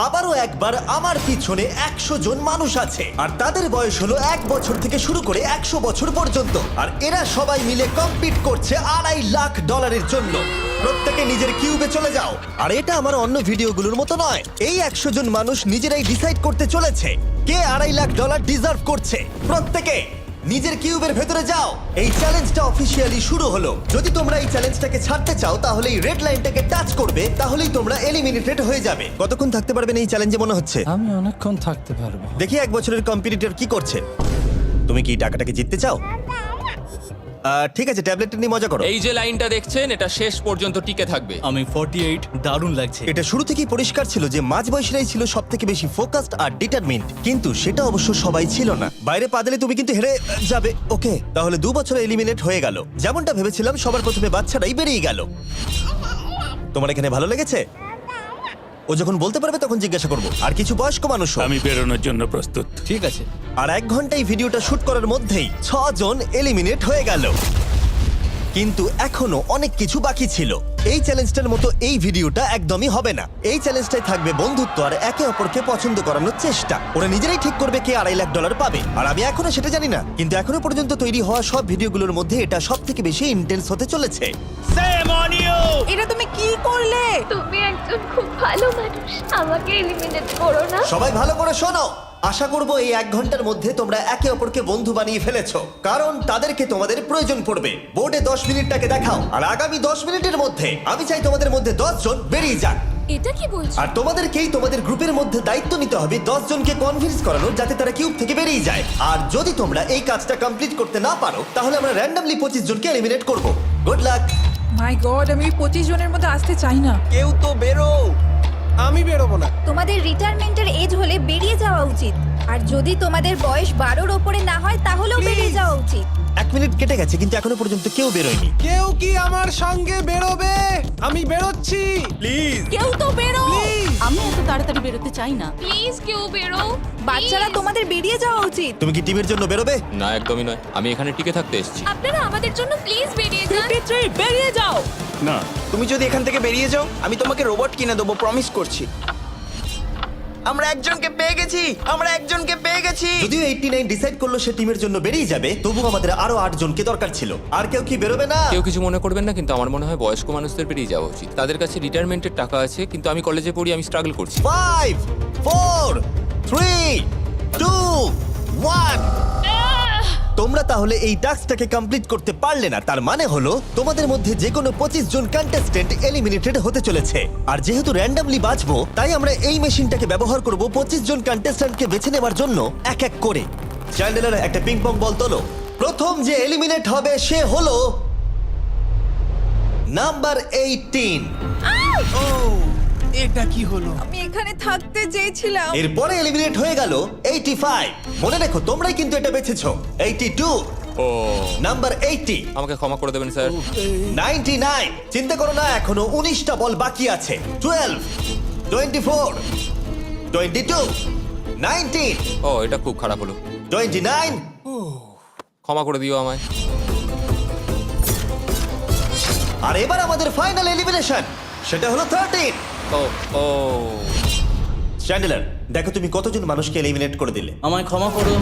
আবারও একবার আমার পিছনে 100 জন মানুষ আছে আর তাদের বয়স হলো 1 বছর থেকে শুরু করে 100 বছর পর্যন্ত। আর এরা সবাই মিলে কম্পিট করছে $2.5 লাখ জন্য। প্রত্যেকে নিজের কিউবে চলে যাও। আর এটা আমার অন্য ভিডিওগুলোর মতো নয়, এই 100 জন মানুষ নিজেরাই ডিসাইড করতে চলেছে কে $2.5 লাখ ডিজার্ভ করছে। প্রত্যেকে নিজের কিউবের ভেতরে যাও। এই চ্যালেঞ্জটা অফিসিয়ালি শুরু হলো। যদি তোমরা এই চ্যালেঞ্জটাকে ছাড়তে চাও তাহলে এই রেড লাইনটাকে টাচ করবে, তাহলেই তোমরা এলিমিনেটেড হয়ে যাবে। কতক্ষণ থাকতে পারবেন এই চ্যালেঞ্জে মনে হচ্ছে? আমি অনেকক্ষণ থাকতে পারবো। দেখি 1 বছরের কম্পিটিটর কি করছে। তুমি কি টাকাটাকে জিততে চাও? ঠিক আছে, ট্যাবলেটটা নিয়ে মজা করো। এই যে লাইনটা দেখছেন এটা শেষ পর্যন্ত টিকে থাকবে। আমি 48, দারুণ লাগছে। এটা শুরু থেকেই পরিষ্কার ছিল যে মাঝবয়সীরাই ছিল সবথেকে বেশি ফোকাসড আর ডিটারমিন্ড, কিন্তু সেটা অবশ্য সবাই ছিল না। বাইরে পা দিলে তুমি কিন্তু হেরে যাবে। ওকে, তাহলে 2 বছরে এলিমিনেট হয়ে গেল। যেমনটা ভেবেছিলাম, সবার প্রথমে বাচ্চারাই বেরিয়ে গেল। তোমার এখানে ভালো লেগেছে? ও যখন বলতে পারবে তখন জিজ্ঞাসা করবো। আর কিছু বয়স্ক মানুষ। আমি বেরোনোর জন্য প্রস্তুত। ঠিক আছে। আর 1 ঘন্টায় ভিডিওটা শুট করার মধ্যেই 6 জন এলিমিনেট হয়ে গেল। কিন্তু এখনো অনেক কিছু বাকি ছিল। এই চ্যালেঞ্জটার মতো এই ভিডিওটা একদমই হবে না। এই চ্যালেঞ্জটাই থাকবে বন্ধুত্ব আর একে অপরকে পছন্দ করানোর চেষ্টা। ওরা নিজেরাই ঠিক করবে কে $2.5 লাখ পাবে। আর আমি এখনো সেটা জানি না, কিন্তু এখনো পর্যন্ত তৈরি হওয়া সব ভিডিওগুলোর মধ্যে এটা সব থেকে বেশি ইন্টেন্স হতে চলেছে। এটা তুমি কি করলে? তুমি একজন খুব ভালো মানুষ, আমাকে এলিমিনেট করো না। সবাই ভালো করে শোনো। আশা করব এই 1 ঘন্টার মধ্যে তোমরা একে অপরকে বন্ধু বানিয়ে ফেলেছো, কারণ তাদেরকে তোমাদের প্রয়োজন পড়বে। বোর্ডে 10 মিনিটটাকে দেখাও, আর আগামী 10 মিনিটের মধ্যে আমি চাই তোমাদের মধ্যে 10 জন বেরিয়ে যাক। এটা কি বলছো? আর তোমাদেরকেই তোমাদের গ্রুপের মধ্যে দায়িত্ব নিতে হবে 10 জনকে কনভিন্স করানোর, যাতে তারা কিউব থেকে বেরিয়ে যায়। আর যদি তোমরা এই কাজটা কমপ্লিট করতে না পারো তাহলে আমরা র্যান্ডমলি 25 জনকে এলিমিনেট করব। Good luck. মাই গড, আমি 25 জনের মধ্যে আসতে চাই না। কেউ তো বেরো। আমি বেরোবো না। তোমাদের রিটায়ারমেন্টের এজ হলে বেরিয়ে যাওয়া উচিত। আর যদি তোমাদের বয়স 12-র ওপরে না হয় তাহলেও বেরিয়ে যাওয়া উচিত। 1 মিনিট কেটে গেছে কিন্তু এখনো পর্যন্ত কেউ বেরোয়নি। কেউ কি আমার সঙ্গে বেরোবে? আমি বেরোচ্ছি। প্লিজ। কেউ তো বেরো। আমি এত তাড়াতাড়ি বেরোতে চাই না। প্লিজ কেউ বেরো। বাচ্চারা, তোমাদের বেরিয়ে যাওয়া উচিত। তুমি কি টিমের জন্য বেরোবে? না, একদমই নয়। আমি এখানে টিকে থাকতে এসেছি। আপনারা আমাদের জন্য প্লিজ বেরিয়ে যান। 53, বেরিয়ে যাও। না, তুমি যদি এখান থেকে বেরিয়ে যাও আমি তোমাকে রোবট কিনে দেবো, প্রমিস করছি। আমরা একজনকে পেয়ে গেছি। যদিও 89 ডিসাইড করলো সে টিমের জন্য বেরিয়ে যাবে, তবু আমাদের আরো 8 জনকে দরকার ছিল। আর কেউ কি বেরোবে না? কেউ কিছু মনে করবেন না, কিন্তু আমার মনে হয় বয়স্ক মানুষদের বেরিয়ে যাওয়া উচিত। তাদের কাছে রিটায়ারমেন্টের টাকা আছে, কিন্তু আমি কলেজে পড়ি, আমি স্ট্রাগল করছি। 5 4 3 2 1। তোমরা তাহলে এই টাস্কটাকে কমপ্লিট করতে পারলে না, তার মানে হলো তোমাদের মধ্যে যে কোনো 25 জন কন্টেস্টেন্ট এলিমিনেটেড হতে চলেছে। আর যেহেতু র্যান্ডমলি বাঁচবো, তাই আমরা এই মেশিনটাকে ব্যবহার করব 25 জন কন্টেস্টেন্টকে বেছে নেওয়ার জন্য এক এক করে। চ্যান্ডেলার, একটা পিং পং বল তোলো। প্রথম যে এলিমিনেট হবে সে হলো নাম্বার 18। এটা কি হলো? আমি এখানে থাকতে চেয়েছিলাম। এরপরে এলিমিনেট হয়ে গেল 85। মনে রেখো তোমরাই কিন্তু এটা বেছেছো। 82, ও, নাম্বার 80, আমাকে ক্ষমা করে দেবেন স্যার। 99। চিন্তা করো না, এখনো 19টা বল বাকি আছে। 12, 24, 22, 19, ও, এটা খুব খারাপ হলো। 29। ক্ষমা করে দিও আমায়। আর এবার আমাদের ফাইনাল এলিমিনেশন, সেটা হলো 13। ও ও, চ্যান্ডেলার, দেখো তুমি কতজন মানুষকে এলিমিনেট করে দিলে। আমায় ক্ষমা করো।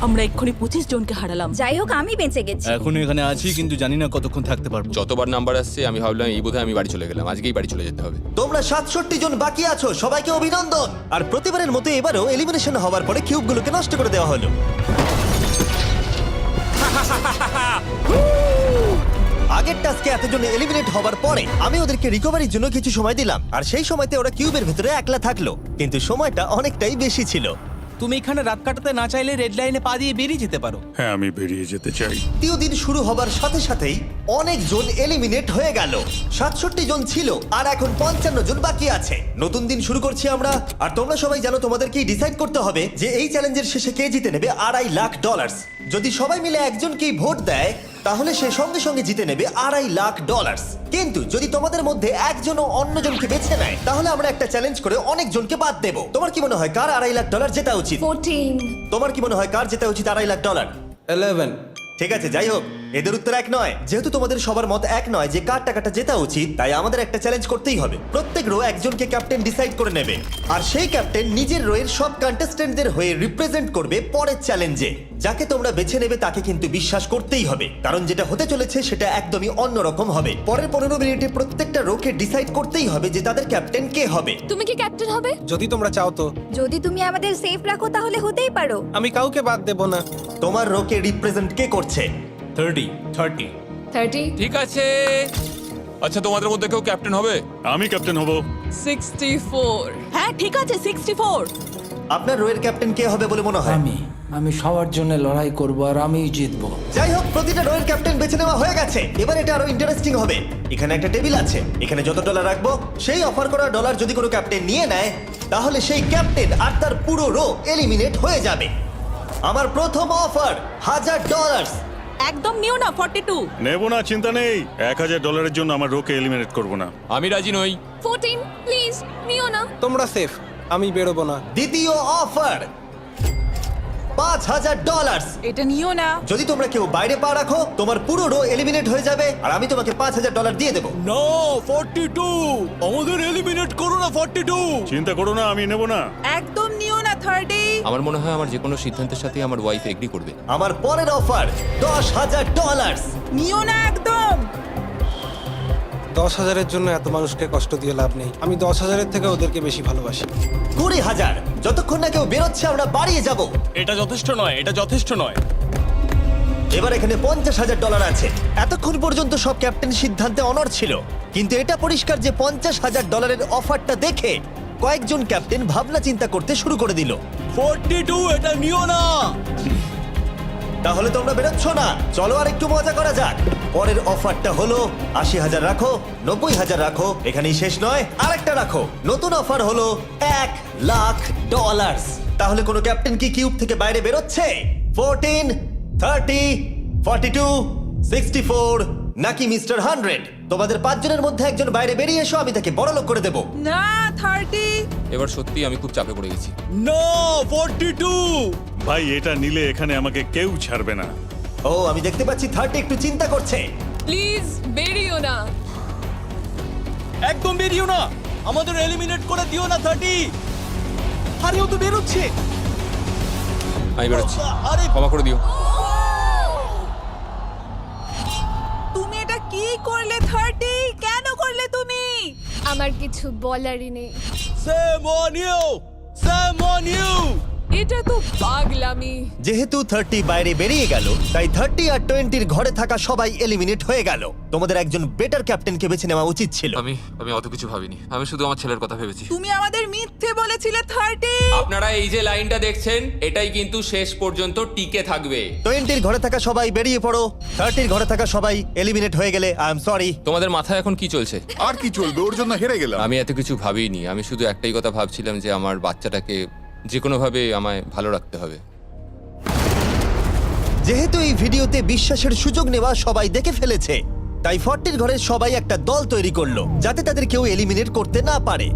আমরা এক্ষুনি 25 জনকে হারালাম। যাই হোক, আমি বেঁচে গেছি। এখনো এখানে আছি, কিন্তু জানি না কতক্ষণ থাকতে পারবো। যতবার নাম্বার আসছে আমি ভাবলাম এই বোধহয় আমি বাড়ি চলে গেলাম, আজকেই বাড়ি চলে যেতে হবে। তোমরা 67 জন বাকি আছো, সবাইকে অভিনন্দন। আর প্রতিবারের মতো এবারও এলিমিনেশন হওয়ার পরে কিউবগুলোকে নষ্ট করে দেওয়া হলো। আগের টাস্কে এতজন এলিমিনেট হওয়ার পরে আমি ওদেরকে রিকভারির জন্য কিছু সময় দিলাম, আর সেই সময়তে ওরা কিউবের ভিতরে একলা থাকলো, কিন্তু সময়টা অনেকটাই বেশি ছিল। তুমি এখানে রাত কাটাতে না চাইলে রেড লাইনে পা দিয়ে বেরিয়ে যেতে পারো। হ্যাঁ, আমি বেরিয়ে যেতে চাই। তৃতীয় দিন শুরু হবার সাথে সাথেই অনেক জন এলিমিনেট হয়ে গেল। 67 জন ছিল আর এখন 55 জন বাকি আছে। নতুন দিন শুরু করছি আমরা, আর তোমরা সবাই জানো তোমাদেরকেই ডিসাইড করতে হবে যে এই চ্যালেঞ্জের শেষে কে জিতে নেবে $2.5 লাখ। যদি সবাই মিলে একজনকেই ভোট দেয় তাহলে সে সঙ্গে সঙ্গে জিতে নেবে $2.5 লাখ। কিন্তু যদি তোমাদের মধ্যে একজনও অন্যজনকে বেছে নেয় তাহলে আমরা একটা চ্যালেঞ্জ করে অনেক জনকে বাদ দেব। তোমার কি মনে হয় কার $2.5 লাখ জেতা উচিত? 14। তোমার কি মনে হয় কার জেতা উচিত $2.5 লাখ? 11। ঠিক আছে, যাই হোক, এদের উত্তর এক নয়। যেহেতু তোমাদের সবার মত এক নয় যে কার টাকাটা জেতা উচিত, তাই আমাদের একটা চ্যালেঞ্জ করতেই হবে। প্রত্যেক রো একজনকে ক্যাপ্টেন ডিসাইড করে নেবে, আর সেই ক্যাপ্টেন নিজের রোয়ের সব কন্টেস্টেন্টদের হয়ে রিপ্রেজেন্ট করবে পরের চ্যালেঞ্জে। যাকে তোমরা বেছে নেবে তাকে কিন্তু বিশ্বাস করতেই হবে, কারণ যেটা হতে চলেছে সেটা একদমই অন্যরকম হবে। পরের 15 মিনিটে প্রত্যেকটা রোকে ডিসাইড করতেই হবে যে তাদের ক্যাপ্টেন কে হবে। তুমি কি ক্যাপ্টেন হবে? যদি তোমরা চাও তো। যদি তুমি আমাদের সেফ রাখো তাহলে হতেই পারো। আমি কাউকে বাদ দেব না। তোমার রোকে রিপ্রেজেন্ট কে করছে? 30 ঠিক আছে। আচ্ছা, তোমাদের মধ্যে কেউ ক্যাপ্টেন হবে? আমি ক্যাপ্টেন হব। 64 হ্যাঁ ঠিক আছে 64। আপনার রোয়ের ক্যাপ্টেন কে হবে বলে মনে হয়? আমি সবার জন্য লড়াই করব আর আমিই জিতবো। যাই হোক, প্রতিটা রোয়ের ক্যাপ্টেন বেছে নেওয়া হয়ে গেছে। এবার এটা আরো ইন্টারেস্টিং হবে। এখানে একটা টেবিল আছে, এখানে যত ডলার রাখবো সেই অফার করা ডলার যদি কোনো ক্যাপ্টেন নিয়ে নেয়, তাহলে সেই ক্যাপ্টেন আর তার পুরো রো এলিমিনেট হয়ে যাবে। আমার প্রথম অফার $1000। একদম নিও না 42। নেব না, চিন্তা নেই। $1000 জন্য আমার রোকে এলিমিনেট করব না। আমি রাজি নই। 14 প্লিজ নিও না। তোমরা সেফ, আমি বেরোবো না। দ্বিতীয় অফার $5000। এটা নিও না। যদি তোমরা কেউ বাইরে পা রাখো, তোমার পুরো রো এলিমিনেট হয়ে যাবে, আর আমি তোমাকে $5000 দিয়ে দেবো। নো 42, আমাদের এলিমিনেট করো না 42। চিন্তা করো না, আমি নেব না। একদম নিও না 30। আমার মনে হয় আমার যে কোনো সিদ্ধান্তের সাথে আমার ওয়াইফ এগ্রি করবে। আমার পরের অফার $10000। নিও না একদম। 10,000-এর জন্য এত মানুষকে কষ্ট দিয়ে লাভ নেই। আমি 10,000-এর থেকে ওদেরকে বেশি ভালোবাসি। 20,000। যতক্ষণ না কেউ বেরোচ্ছে আমরা বাড়িয়ে যাব। এটা যথেষ্ট নয়, এটা যথেষ্ট নয়। এবার এখানে $50,000 আছে। এতক্ষণ পর্যন্ত সব ক্যাপ্টেন সিদ্ধান্তে অনড় ছিল, কিন্তু এটা পরিষ্কার যে $50,000 অফারটা দেখে কয়েকজন ক্যাপ্টেন ভাবনা চিন্তা করতে শুরু করে দিল। 42, এটা নিও না। তাহলে তোমরা বেরোচ্ছ না? চলো আর একটু মজা করা যাক। পরের অফারটা হলো 80,000 রাখো, 90,000 রাখো, এখানেই শেষ নয়, আরেকটা রাখো। নতুন অফার হলো $1,00,000। তাহলে কোনো ক্যাপ্টেন কি কিউব থেকে বাইরে বেরোচ্ছে? 14, 30, 42, 64 নাকি মিস্টার 100? তোমাদের 5 জনের মধ্যে একজন বাইরে বেরিয়ে এসো, আমি তাকে বড়লোক করে দেবো। না 30। এবার সত্যি আমি খুব চাপে পড়ে গেছি। নো 42। ভাই, এটা নিলে এখানে আমাকে কেউ ছাড়বে না। ও, আমি দেখতে পাচ্ছি 30 একটু চিন্তা করছে। প্লিজ বেরিও না। একদম বেরিও না, আমাদের এলিমিনেট করে দিও না 30। আরে ও তো বেরোচ্ছে। আমি বেরোচ্ছি, আরে ক্ষমা করে দিও। তুমি এটা কি করলে 30? কেন করলে তুমি? আমার কিছু বলারই নেই। Shame on you, shame on you. এটা তো পাগলামি। যেহেতু 30 বাইরে বেরিয়ে গেল, তাই 30 আর 20-র ঘরে থাকা সবাই এলিমিনেট হয়ে গেল। তোমাদের একজন বেটার ক্যাপ্টেনকে বেছে নেওয়া উচিত ছিল। আমি অত কিছু ভাবিনি, আমি শুধু আমার ছেলের কথা ভেবেছি। তুমি আমাদের মিথ্যে বলেছিলে 30। আপনারা এই যে লাইনটা দেখছেন, এটাই কিন্তু শেষ পর্যন্ত টিকে থাকবে। 20-র ঘরে থাকা সবাই বেরিয়ে পড়ো। 30-র ঘরে থাকা সবাই এলিমিনেট হয়ে গেলে আই এম সরি। তোমাদের মাথায় এখন কি চলছে? আর কি চলবে, ওর জন্য হেরে গেলাম। আমি এত কিছু ভাবিনি, আমি শুধু একটাই কথা ভাবছিলাম যে আমার বাচ্চাটাকে যে কোনোভাবে আমায় ভালো রাখতে হবে। যেহেতু এই ভিডিওতে বিশ্বাসের সুযোগ নেওয়া সবাই দেখে ফেলেছে, তাই 40-র ঘরের সবাই একটা দল তৈরি করলো যাতে তাদের কেউ এলিমিনেট করতে না পারে।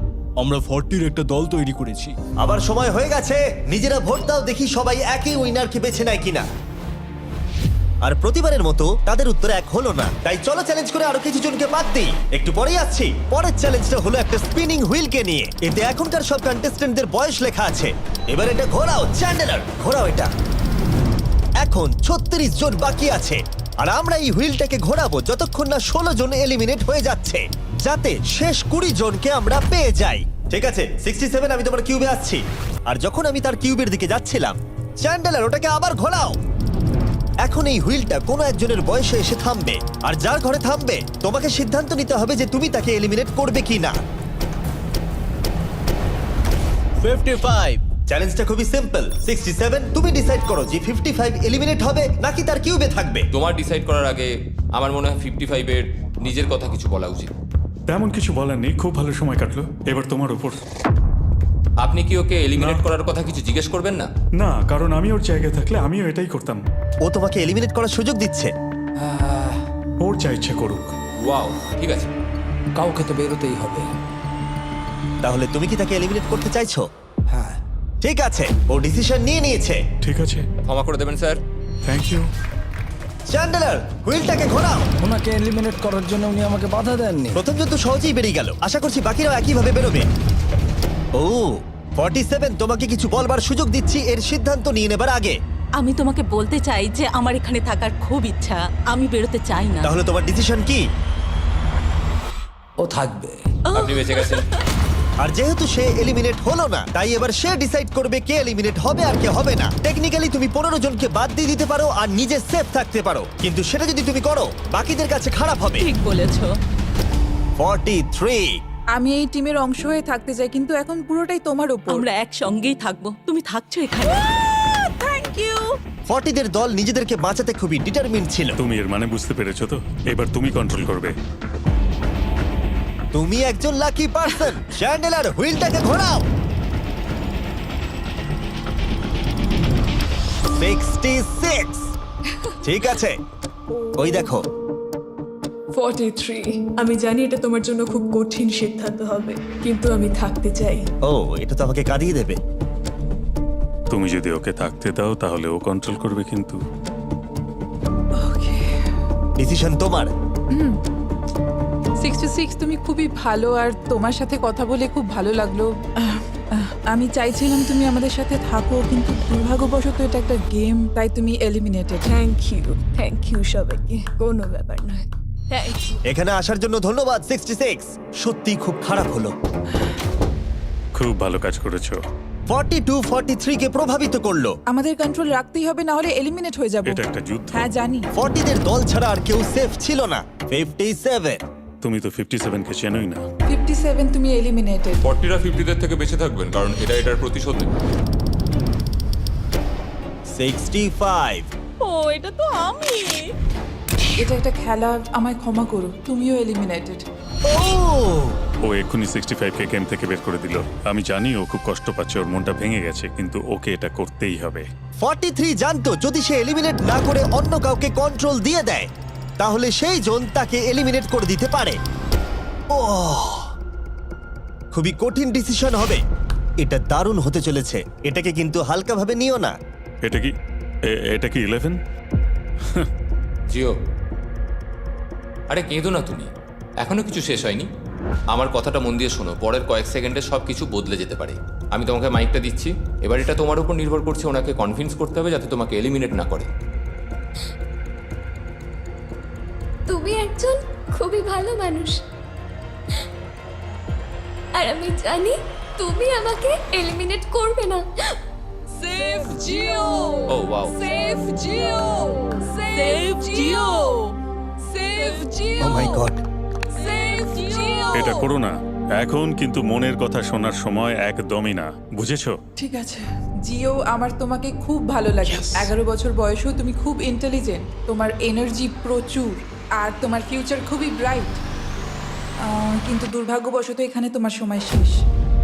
আমরা 40-র একটা দল তৈরি করেছি। আবার সময় হয়ে গেছে, নিজেরা ভোট দাও, দেখি সবাই একই উইনারকে বেছে নেয় কিনা। আর প্রতিবারের মতো তাদের উত্তর এক হলো না, তাই চলো চ্যালেঞ্জ করে আরো কিছু জনকে বাদ দিই। একটু পরেই আসছি। পরের চ্যালেঞ্জটা হলো একটা স্পিনিং হুইলকে নিয়ে। এতে এখনকার সব কন্টেস্টেন্টদের বয়স লেখা আছে। এবার এটা ঘোরাও, চ্যান্ডেলার ঘোরাও এটা। এখন 36 জন বাকি আছে, আর আমরা এই হুইলটাকে ঘোরাবো যতক্ষণ না 16 জন এলিমিনেট হয়ে যাচ্ছে, যাতে শেষ 20 জনকে আমরা পেয়ে যাই। ঠিক আছে 67, আমি তোমার কিউবে আসছি। আর যখন আমি তার কিউবের দিকে যাচ্ছিলাম, চ্যান্ডেলার ওটাকে আবার ঘোরাও। এখন এই হুইলটা কোনো একজনের বয়সে এসে থামবে, আর যার ঘরে থামবে তোমাকে সিদ্ধান্ত নিতে হবে যে তুমি তাকে এলিমিনেট করবে কি না। 55। চ্যালেঞ্জটা খুবই সিম্পল। 67, তুমি ডিসাইড করো যে 55 এলিমিনেট হবে নাকি তার কিউবে থাকবে। তোমার ডিসাইড করার আগে আমার মনে হয় 55-এর নিজের কথা কিছু বলা উচিত। তেমন কিছু বলার নেই, খুব ভালো সময় কাটলো। এবার তোমার উপর। আপনি কি ওকে এলিমিনেট না। করার কথা কিছু জিজ্ঞেস করবেন না? না, কারণ আমি ওর জায়গায় থাকলে আমিও এটাই করতাম। ও তোমাকে এলিমিনেট করার সুযোগ দিচ্ছে। ওর যা ইচ্ছে করুক। ওয়াও, ঠিক আছে। কাউকে তো বেরোতেই হবে। তাহলে তুমি কি তাকে এলিমিনেট করতে চাইছো? হ্যাঁ। ঠিক আছে, ও ডিসিশন নিয়ে নিয়েছে। ঠিক আছে, ক্ষমা করে দেবেন স্যার। Thank you. চ্যান্ডেলার হুইলটাকে ঘোরাও। ওনাকে এলিমিনেট করার জন্য উনি আমাকে বাধা দেননি। প্রথম জন তো সহজেই বেরিয়ে গেল, আশা করছি বাকিরাও একইভাবে বেরোবে। ও 47, তোমাকে কিছু বলবার সুযোগ দিচ্ছি এর সিদ্ধান্ত নিয়ে নেবার আগে। আমি তোমাকে বলতে চাই যে আমার এখানে থাকার খুব ইচ্ছা, আমি বেরোতে চাই না। তাহলে তোমার ডিসিশন কি? ও থাকবে। আপনি বেঁচে গেছেন। আর যেহেতু সে এলিমিনেট হলো না, তাই এবার সে ডিসাইড করবে কে এলিমিনেট হবে আর কে হবে না। টেকনিক্যালি তুমি 15 জনকে বাদ দিয়ে দিতে পারো আর নিজে সেফ থাকতে পারো, কিন্তু সেটা যদি তুমি করো বাকিদের কাছে খারাপ হবে। ঠিক বলেছো। 43। আমি এই টিমের অংশ হয়ে থাকতে চাই, কিন্তু এখন পুরোটাই তোমার উপর। আমরা একসঙ্গেই থাকবো, তুমি থাকছো এখানে। Thank you. 40 দের দল নিজেদেরকে বাঁচাতে খুবই ডিটারমিন্ড ছিল। তুমি এর মানে বুঝতে পেরেছো তো? এবার তুমি কন্ট্রোল করবে। তুমি একজন লাকি পারসন। চ্যান্ডেলার হুইলটাকে ঘোরাও। 66। ঠিক আছে, ওই দেখো। 43। আমি জানি এটা তোমার জন্য খুব কঠিন সিদ্ধান্ত হবে, কিন্তু আমি থাকতে চাই। ও, এটা তো আমাকে কাঁদিয়ে দেবে। তুমি যদি ওকে থাকতে দাও তাহলে ও কন্ট্রোল করবে, কিন্তু ডিসিশন তোমার। 66, তুমি খুবই ভালো আর তোমার সাথে কথা বলে খুব ভালো লাগলো। আমি চাইছিলাম তুমি আমাদের সাথে থাকো, কিন্তু দুর্ভাগ্যবশত এটা একটা গেম, তাই তুমি এলিমিনেটেড। থ্যাংক ইউ সবাইকে, কোনো ব্যাপার নয়। Thank you. এখানে আসার জন্য ধন্যবাদ 66। সত্যি খুব খারাপ হলো। খুব ভালো কাজ করেছো। 42 43 কে প্রভাবিত করলো। আমাদের কন্ট্রোল রাখতেই হবে, না হলে এলিমিনেট হয়ে যাব। এটা একটা যুদ্ধ। হ্যাঁ জানি। 40 দের দল ছাড়া আর কেউ সেফ ছিল না। 57। তুমি তো 57 কে চেনোই না। 57, তুমি এলিমিনেটেড। 40রা 50দের থেকে বেঁচে থাকবেন, কারণ এটা এটার প্রতিশোধ নেবে। 65। ও, এটা তো আমি। এটা একটা খেলা, আমায় ক্ষমা করো, তুমিও এলিমিনেটেড। ও, ও এক্ষুনি 65 কে গেম থেকে বের করে দিল। আমি জানি ও খুব কষ্ট পাচ্ছে, ওর মনটা ভেঙে গেছে, কিন্তু ওকে এটা করতেই হবে। 43 জানতো যদি সে এলিমিনেট না করে অন্য কাউকে কন্ট্রোল দিয়ে দেয়, তাহলে সেই জন তাকে এলিমিনেট করে দিতে পারে। ও, খুবই কঠিন ডিসিশন হবে। এটা দারুণ হতে চলেছে। এটাকে কিন্তু হালকাভাবে নিও না। এটা কি 11? জিও, আরে কেঁদো না তুমি, এখনো কিছু শেষ হয়নি। আমার কথাটা মন দিয়ে শোনো, পরের কয়েক সেকেন্ডে সব কিছু বদলে যেতে পারে। আমি তোমাকে মাইকটা দিচ্ছি, এবার এটা তোমার উপর নির্ভর করছে। ওনাকে কনভিন্স করতে হবে যাতে তোমাকে এলিমিনেট না করে। তুমি একজন খুবই ভালো মানুষ, আর আমি জানি তুমি আমাকে এলিমিনেট করবে না। সেভ জিও। ও ওয়াও, সেভ জিও। সেভ জিও। সেভ জিও। Oh my god. সেভ জিও। এটা করো না এখন, কিন্তু মনের কথা শোনার সময় একদমই না, বুঝেছো? ঠিক আছে জিও, আমার তোমাকে খুব ভালো লাগে। 11 বছর বয়সেও তুমি খুব ইন্টেলিজেন্ট, তোমার এনার্জি প্রচুর, আর তোমার ফিউচার খুবই ব্রাইট। কিন্তু দুর্ভাগ্যবশত এখানে তোমার সময় শেষ।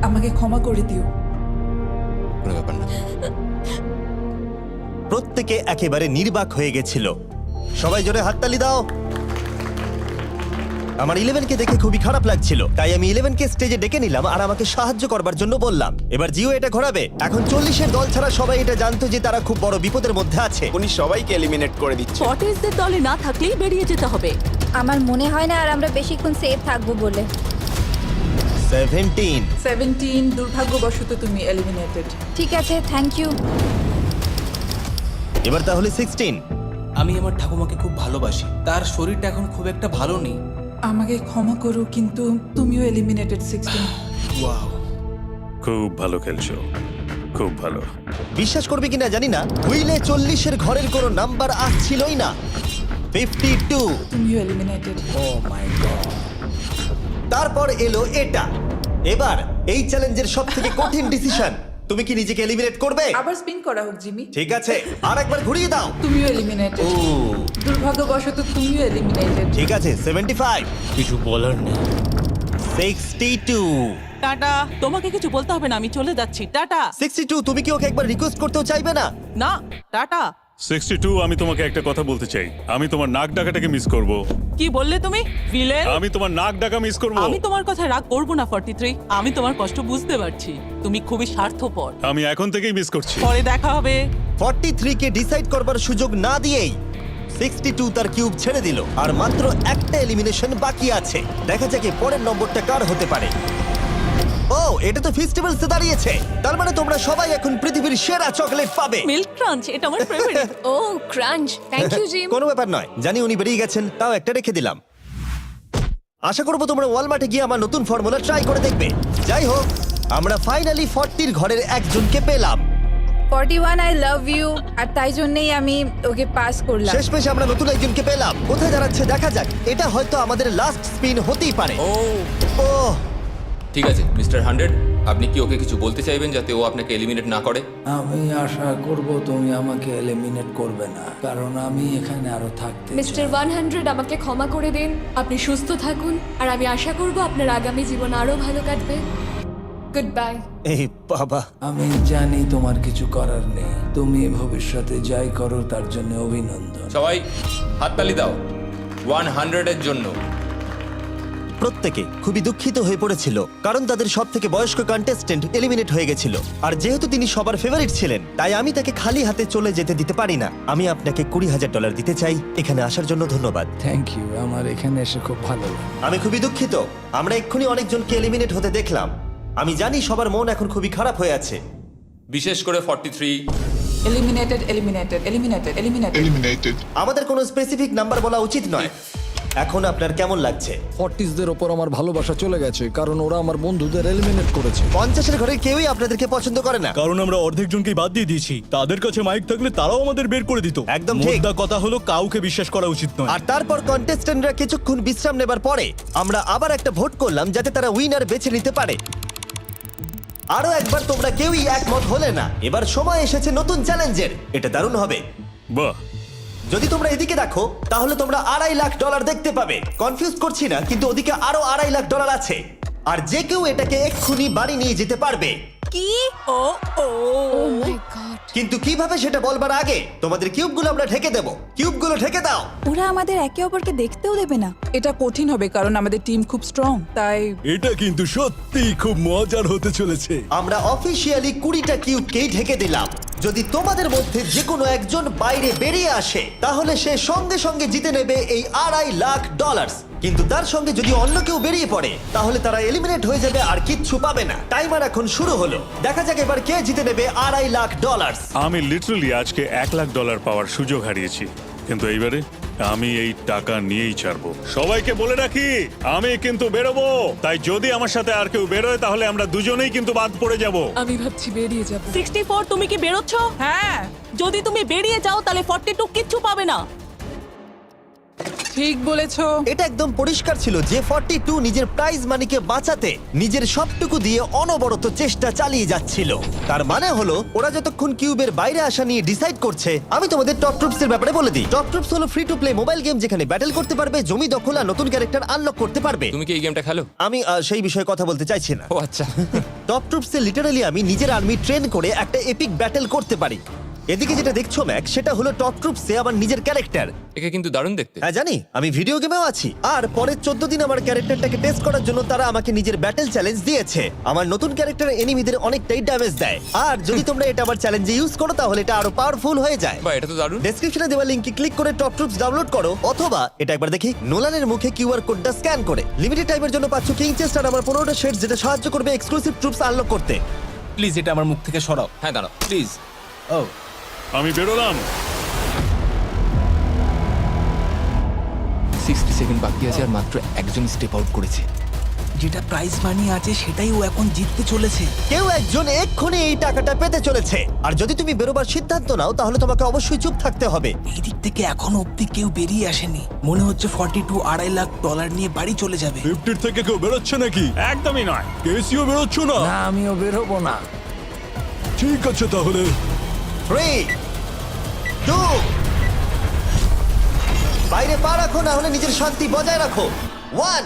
আমাকে ক্ষমা করে দিও। কোনো ব্যাপার না। প্রত্যেকে একেবারে নির্বাক হয়ে গেছিল। সবাই জোরে হাততালি দাও। আমার 11 কে দেখে খুবই খারাপ লাগছিল, তাই আমি 11 কে স্টেজে ডেকে নিলাম আর আমাকে সাহায্য করবার জন্য বললাম। এবার জিও এটা ঘোরাবে। এখন 40 এর দল ছাড়া সবাই এটা জানতো যে তারা খুব বড় বিপদের মধ্যে আছে। উনি সবাইকে এলিমিনেট করে দিচ্ছে। 40দের দলে না থাকলেই বেরিয়ে যেতে হবে। আমার মনে হয় না আর আমরা বেশিক্ষণ সেফ থাকবো বলে। 17। দুর্ভাগ্যবশত তুমি এলিমিনেটেড। ঠিক আছে, থ্যাংক ইউ। এবার তাহলে 16। আমি আমার ঠাকুমাকে খুব ভালোবাসি, তার শরীরটা এখন খুব একটা ভালো নেই। আমাকে ক্ষমা করো, কিন্তু তুমিও এলিমিনেটেড 16। ওয়াও, খুব ভালো খেলছো, খুব ভালো। বিশ্বাস করবে কিনা জানি না, হুইলে 40 এর ঘরের কোনো নাম্বার আসছিলই না। 52। তুমিও এলিমিনেটেড। O my god. তারপর এলো এটা। এবার এই চ্যালেঞ্জের সবথেকে কঠিন ডিসিশন। তুমি কি নিজেকে এলিমিনেট করবে? আবার স্পিন করা হোক জিমি। ঠিক আছে, আর একবার ঘুরিয়ে দাও। তুমিও এলিমিনেটেড। ও, দুর্ভাগ্যবশত তুমিও এলিমিনেটেড। ঠিক আছে, 75। কিছু বলার নেই। 62। টাটা, তোমাকে কিছু বলতে হবে না, আমি চলে যাচ্ছি। টাটা। 62, তুমি কি ওকে একবার রিকোয়েস্ট করতেও চাইবে না? না, টাটা। 62, আমি তোমাকে একটা কথা বলতে চাই। আমি তোমার নাক ডাকাটাকে মিস করব। কি বললে তুমি? ভিলেন? আমি তোমার নাক ডাকা মিস করব। আমি তোমার কথা রাগ করব না 43। আমি তোমার কষ্ট বুঝতে পারছি, তুমি খুবই স্বার্থপর। আমি এখন থেকেই মিস করছি। পরে দেখা হবে। 43 কে ডিসাইড করবার সুযোগ না দিয়েই 62 তার কিউব ছেড়ে দিল আর মাত্র একটা এলিমিনেশন বাকি আছে। দেখা যাক এর পরের নম্বরটা কার হতে পারে। ও, এটা তো ফেস্টিভ্যালসে দাঁড়িয়েছে। তার মানে তোমরা সবাই এখন পৃথিবীর সেরা চকলেট পাবে। মিল্ক ক্রাঞ্চ এটা আমার ফেভারিট। ও ক্রাঞ্চ, থ্যাংক ইউ জিম। কোনো ব্যাপার নয়, জানি উনি বেরিয়ে গেছেন, তাও একটা রেখে দিলাম। আশা করবো তোমরা ওয়ালমার্টে গিয়ে আমার নতুন ফর্মুলা ট্রাই করে দেখবে। যাই হোক, আমরা ফাইনালি 40 ঘরের একজনকে পেলাম। 41 আই লাভ ইউ, আর তাই জন্যই আমি ওকে পাস করলাম। শেষমেশ আমরা নতুন একজনকে পেলাম। কোথায় দাঁড়াচ্ছে দেখা যাক। এটা হয়তো আমাদের লাস্ট স্পিন হতেই পারে। ও ও, ঠিক আছে মিস্টার 100, আপনি কি ওকে কিছু বলতে চাইবেন যাতে ও আপনাকে এলিমিনেট না করে? আমি আশা করব তুমি আমাকে এলিমিনেট করবে না, কারণ আমি এখানে আরো থাকতে মিস্টার 100 আমাকে ক্ষমা করে দিন। আপনি সুস্থ থাকুন, আর আমি আশা করব আপনার আগামী জীবন আরো ভালো কাটবে। Good bye. এই বাবা, আমি জানি তোমার কিছু করার নেই। তুমি ভবিষ্যতে যাই করো তার জন্য অভিনন্দন। সবাই হাততালি দাও 100 এর জন্য। প্রত্যেকে খুবই দুঃখিত হয়ে পড়েছিল কারণ তাদের সব থেকে বয়স্ক কন্টেস্টেন্ট এলিমিনেট হয়ে গেছিল। আর যেহেতু তিনি সবার ফেভারিট ছিলেন, তাই আমি তাকে খালি হাতে চলে যেতে দিতে পারি না। আমি আপনাকে $20,000 দিতে চাই। এখানে আসার জন্য ধন্যবাদ। থ্যাংক ইউ, আমার এখানে এসে খুব ভালো লাগে। আমি খুবই দুঃখিত, আমরা এক্ষুনি অনেকজনকে এলিমিনেট হতে দেখলাম। আমি জানি সবার মন এখন খুবই খারাপ হয়ে আছে। বিশেষ করে 43। Eliminated, eliminated, eliminated, eliminated. আমাদের কোনো স্পেসিফিক নাম্বার বলা উচিত নয়। এখন আপনার কেমন লাগছে? 40দের ওপর আমার ভালোবাসা চলে গেছে, কারণ ওরা আমার বন্ধুদের এলিমিনেট করেছে। 50-এর ঘরে কেউই আপনাদেরকে পছন্দ করে না। কারণ আমরা অর্ধেক জনকেই বাদ দিয়ে দিয়েছি। তাদের কাছে মাইক থাকলে তারাও আমাদের বের করে দিত। একদম ঠিক। মোদ্দা কথা হলো কাউকে বিশ্বাস করা উচিত নয়। আর তারপর কন্টেস্ট্যান্টরা কিছুক্ষণ বিশ্রাম নেবার পরে আমরা আবার একটা ভোট করলাম যাতে তারা উইনার বেছে নিতে পারে। আরো একবার তোমরা কেউই একমত হলে না। এবার সময় এসেছে নতুন চ্যালেঞ্জের। এটা দারুণ হবে। বাহ, যদি তোমরা এদিকে দেখো তাহলে তোমরা $2.5 লাখ দেখতে পাবে। কনফিউজ করছি না, কিন্তু ওদিকে আরো $2.5 লাখ আছে। আর যে কেউ এটাকে এক্ষুনি বাড়ি নিয়ে যেতে পারবে। কি? ও ও ও মাই গড। কিন্তু কিভাবে সেটা বলবার আগে তোমাদের কিউবগুলো আমরা ঢেকে দেবো। কিউবগুলো ঢেকে দাও। ওরা আমাদের একে অপরকে দেখতেও দেবে না। এটা কঠিন হবে কারণ আমাদের টিম খুব স্ট্রং, তাই এটা কিন্তু সত্যি খুব মজার হতে চলেছে। আমরা অফিসিয়ালি 20টা কিউবকেই ঢেকে দিলাম। যদি তোমাদের মধ্যে যে কোনো একজন বাইরে বেরিয়ে আসে তাহলে সে সঙ্গে সঙ্গে জিতে নেবে এই $2.5 লাখ। কিন্তু তার সঙ্গে যদি অন্য কেউ বেরিয়ে পড়ে তাহলে তারা এলিমিনেট হয়ে যাবে আর কিচ্ছু পাবে না। টাইমার এখন শুরু হলো। দেখা যাক এবার কে জিতে নেবে $2.5 লাখ। আমি লিটারালি আজকে $1 লাখ পাওয়ার সুযোগ হারিয়েছি, কিন্তু এইবারে আমি এই টাকা নিয়েই ছাড়বো। সবাইকে বলে রাখি, আমি কিন্তু বেরোবো। তাই যদি আমার সাথে আর কেউ বেরোয় তাহলে আমরা দুজনেই কিন্তু বাদ পড়ে যাব। আমি ভাবছি বেরিয়ে যাব। 64 তুমি কি বেরোচ্ছ? হ্যাঁ, যদি তুমি বেরিয়ে যাও তাহলে 42 কিচ্ছু পাবে না। ঠিক বলেছো। এটা একদম পরিষ্কার ছিল যে 42 নিজের প্রাইজ মানিকে বাঁচাতে নিজের সবটুকু দিয়ে অনবরত চেষ্টা চালিয়ে যাচ্ছিল। তার মানে হলো ওরা যতক্ষণ কিউবের বাইরে আসা নিয়ে ডিসাইড করছে। আমি তোমাদের টপ ট্রুপস এর ব্যাপারে বলে দিই। টপ ট্রুপস হলো free to play mobile game যেখানে ব্যাটল করতে পারবে, জমি দখল আর নতুন ক্যারেক্টার আনলক করতে পারবে। তুমি কি এই গেমটা খেলো? আমি সেই বিষয়ে কথা বলতে চাইছি না। ও আচ্ছা। টপ ট্রুপসে লিটারালি আমি নিজের আর্মি ট্রেন করে একটা এপিক ব্যাটল করতে পারি। এদিকে যেটা দেখছো ম্যাক, সেটা হলো টপ ট্রুপসে আমার নিজের ক্যারেক্টার। একে কিন্তু দারুণ দেখতে। হ্যাঁ জানি, আমি ভিডিও গেমেও আছি। আর পরের 14 দিন আমার ক্যারেক্টারটাকে টেস্ট করার জন্য তারা আমাকে নিজের ব্যাটল চ্যালেঞ্জ দিয়েছে। আমার নতুন ক্যারেক্টার এনিমিদের অনেকটাই ড্যামেজ দেয়। আর যদি তোমরা এটা আমার চ্যালেঞ্জে ইউজ করো তাহলে এটা আরো পাওয়ারফুল হয়ে যায়। বা এটা তো দারুণ। ডেসক্রিপশনে দেওয়া লিংকে ক্লিক করে টপ ট্রুপস ডাউনলোড করো, অথবা এটা একবার দেখি নোলানের মুখে কিউআর কোডটা স্ক্যান করে। লিমিটেড টাইমের জন্য পাচ্ছ কিং চেস্ট আর আমার 15টা শেডস, যেটা সাহায্য করবে এক্সক্লুসিভ ট্রুপস আনলক করতে। প্লিজ এটা আমার মুখ থেকে সরাও। হ্যাঁ দাঁড়াও। প্লিজ। ও আমি বেরোলাম। 60 সেকেন্ড বাকি আছে আর মাত্র একজন স্টেপ আউট করেছে। যেটা প্রাইজ মানি আছে সেটাই ও এখন জিততে চলেছে। কেউ একজন এক্ষুনি এই টাকাটা পেতে চলেছে। আর যদি তুমি বেরোবার সিদ্ধান্ত নাও তাহলে তোমাকে অবশ্যই চুপ থাকতে হবে। এই দিক থেকে এখনো অব্দি কেউ বেরিয়ে আসেনি। মনে হচ্ছে 42 $2.5 লাখ নিয়ে বাড়ি চলে যাবে। 50 থেকে কেউ বেরোচ্ছে নাকি? একদমই নয়। কেসিও বেরোচ্ছ না? না, আমিও বেরোবো না। ঠিক আছে তাহলে। 3, 2, বাইরে পা রাখো, না হলে নিজের শান্তি বজায় রাখো। 1,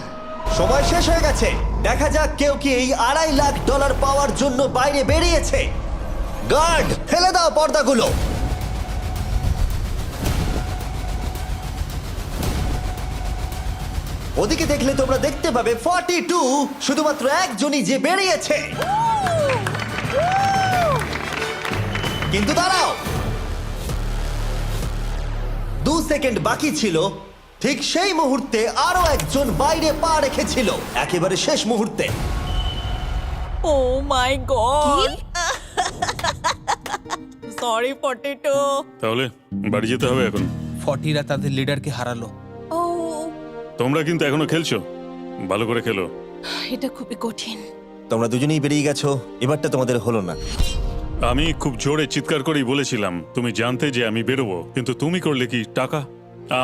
সময় শেষ হয়ে গেছে। দেখা যাক কেউ কি এই $2.5 লাখ পাওয়ার জন্য বাইরে বেরিয়েছে। গার্ড, ফেলে দাও পর্দাগুলো। ওদিকে দেখলে তোমরা দেখতে পাবে 42 শুধুমাত্র একজনই যে বেরিয়েছে। কিন্তু দাঁড়াও, 2 সেকেন্ড বাকি ছিল, ঠিক সেই মুহূর্তে আরো একজন বাইরে পা রেখেছিল, একেবারে শেষ মুহূর্তে। ও মাই গড সরি পটেটো। তাহলে বাড়ি যেতে হবে এখন। ফর্টিরা তাদের লিডারকে হারালো। ও তোমরা কিন্তু এখনো খেলছো, ভালো করে খেলো। এটা খুবই কঠিন। তোমরা দুজনেই বেরিয়ে গেছো, এবারটা তোমাদের হলো না। আমি খুব জোরে চিৎকার করেই বলেছিলাম তুমি জানতে যে আমি বেরোবো, কিন্তু তুমি করলে কি টাকা?